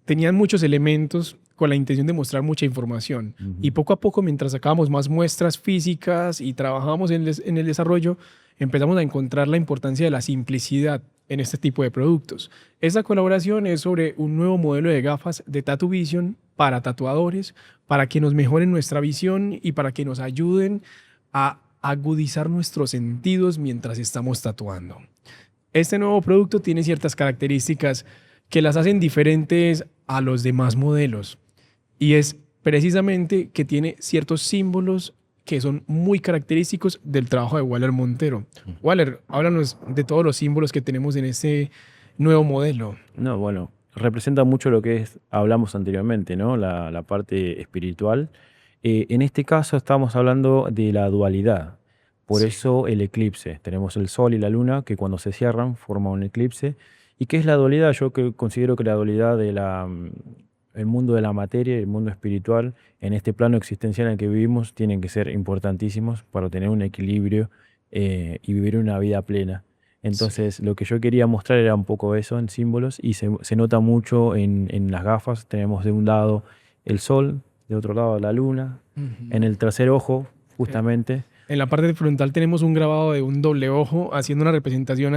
tenían muchos elementos con la intención de mostrar mucha información. Y Ujú. poco a poco, mientras sacábamos más muestras físicas y trabajábamos en el desarrollo, empezamos a encontrar la importancia de la simplicidad en este tipo de productos. Esta colaboración es sobre un nuevo modelo de gafas de Tattoo Vision para tatuadores, para que nos mejoren nuestra visión y para que nos ayuden a agudizar nuestros sentidos mientras estamos tatuando. Este nuevo producto tiene ciertas características que las hacen diferentes a los demás modelos y es precisamente que tiene ciertos símbolos que son muy característicos del trabajo de Waller Montero. Waller, háblanos de todos los símbolos que tenemos en este nuevo modelo. No, bueno, representa mucho lo que hablamos anteriormente, ¿no? La parte espiritual. En este caso estamos hablando de la dualidad. Por Sí, eso el eclipse. Tenemos el sol y la luna que cuando se cierran forman un eclipse. ¿Y qué es la dualidad? Yo considero que la dualidad el mundo de la materia y el mundo espiritual en este plano existencial en el que vivimos tienen que ser importantísimos para tener un equilibrio y vivir una vida plena. sí. Entonces, lo que yo quería mostrar era un poco eso en símbolos y se nota mucho en las gafas. Tenemos de un lado el sol, de otro lado la luna, en Ujú. el tercer ojo, Eh, justamente. En la parte frontal tenemos un grabado de un doble ojo haciendo una representación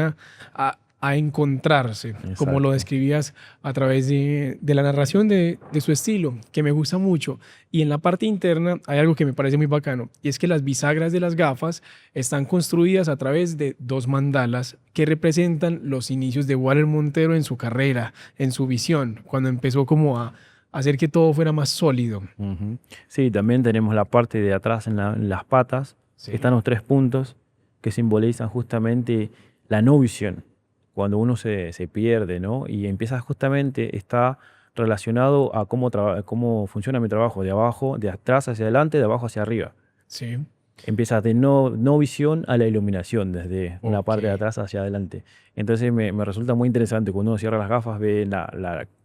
a encontrarse, como lo Exacto. describías a través de la narración de su estilo, que me gusta mucho. Y en la parte interna hay algo que me parece muy bacano, y es que las bisagras de las gafas están construidas a través de dos mandalas que representan los inicios de Waller Montero en su carrera, en su visión, cuando empezó como a hacer que todo fuera más sólido. Ujú. Sí, también tenemos la parte de atrás en las patas. Sí, Están los tres puntos que simbolizan justamente la no visión, cuando uno se pierde, ¿no? Y empieza justamente, está relacionado a cómo funciona mi trabajo, de abajo, de atrás hacia adelante, de abajo hacia arriba. sí, Empieza de no visión a la iluminación, desde una ok. parte de atrás hacia adelante. Entonces me resulta muy interesante cuando uno cierra las gafas, ve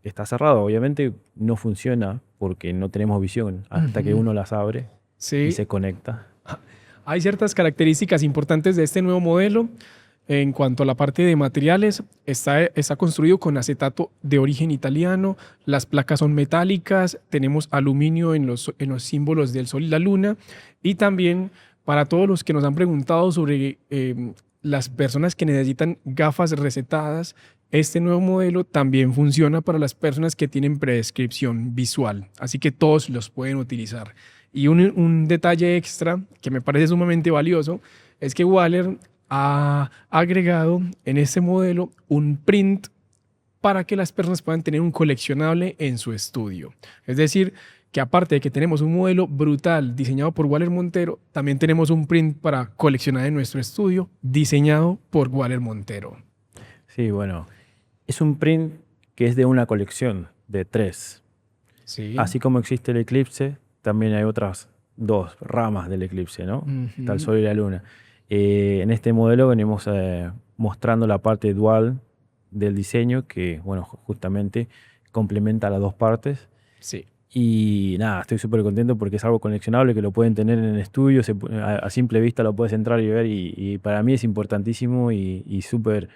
está cerrado, obviamente no funciona porque no tenemos visión hasta que Ujú. uno las abre y Sí, se conecta. hay ciertas características importantes de este nuevo modelo. En cuanto a la parte de materiales, está construido con acetato de origen italiano, las placas son metálicas, tenemos aluminio en los símbolos del sol y la luna, y también para todos los que nos han preguntado sobre las personas que necesitan gafas recetadas, este nuevo modelo también funciona para las personas que tienen prescripción visual, así que todos los pueden utilizar. Y un detalle extra que me parece sumamente valioso es que Waller ha agregado en este modelo un print para que las personas puedan tener un coleccionable en su estudio. Es decir, que aparte de que tenemos un modelo brutal diseñado por Waller Montero, también tenemos un print para coleccionar en nuestro estudio diseñado por Waller Montero. Sí, bueno, es un print que es de una colección de tres. Sí. Así como existe el eclipse, también hay otras dos ramas del eclipse, ¿no? Está el Ujú. sol y la luna. En este modelo venimos mostrando la parte dual del diseño que, bueno, justamente complementa las dos partes. Sí. Y nada, estoy súper contento porque es algo coleccionable que lo pueden tener en el estudio, a simple vista lo puedes entrar y ver y para mí es importantísimo y súper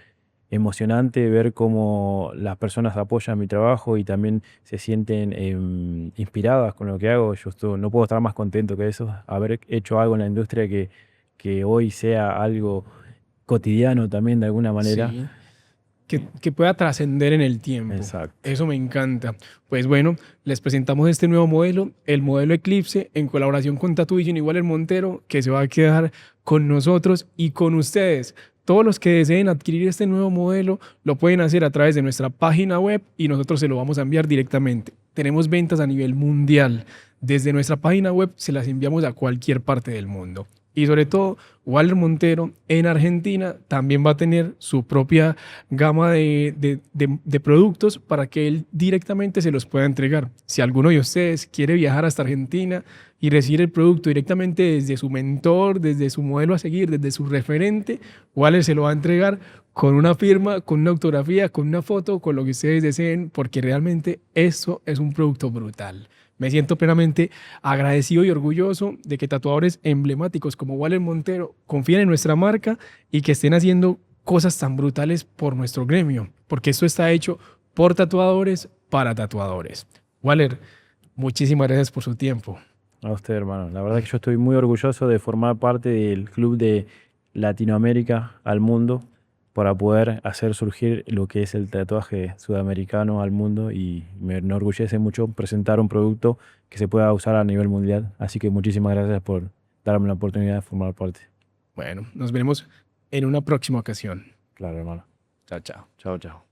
emocionante ver cómo las personas apoyan mi trabajo y también se sienten inspiradas con lo que hago. No puedo estar más contento que eso, haber hecho algo en la industria que hoy sea algo cotidiano también de alguna manera. Sí. Que pueda trascender en el tiempo. Exacto. Eso me encanta. Pues bueno, les presentamos este nuevo modelo, el modelo Eclipse, en colaboración con Tattoo Vision y Waller Montero, que se va a quedar con nosotros y con ustedes. Todos los que deseen adquirir este nuevo modelo lo pueden hacer a través de nuestra página web y nosotros se lo vamos a enviar directamente. Tenemos ventas a nivel mundial. Desde nuestra página web se las enviamos a cualquier parte del mundo. Y sobre todo, Waller Montero en Argentina también va a tener su propia gama de productos para que él directamente se los pueda entregar. Si alguno de ustedes quiere viajar hasta Argentina y recibir el producto directamente desde su mentor, desde su modelo a seguir, desde su referente, Waller se lo va a entregar con una firma, con una autografía, con una foto, con lo que ustedes deseen, porque realmente eso es un producto brutal. Me siento plenamente agradecido y orgulloso de que tatuadores emblemáticos como Waller Montero confíen en nuestra marca y que estén haciendo cosas tan brutales por nuestro gremio, porque esto está hecho por tatuadores para tatuadores. Waller, muchísimas gracias por su tiempo. A usted, hermano. La verdad que yo estoy muy orgulloso de formar parte del club de Latinoamérica al mundo para poder hacer surgir lo que es el tatuaje sudamericano al mundo, y me enorgullece mucho presentar un producto que se pueda usar a nivel mundial. Así que muchísimas gracias por darme la oportunidad de formar parte. Bueno, nos veremos en una próxima ocasión. Claro, hermano. Chao, chao. Chao, chao.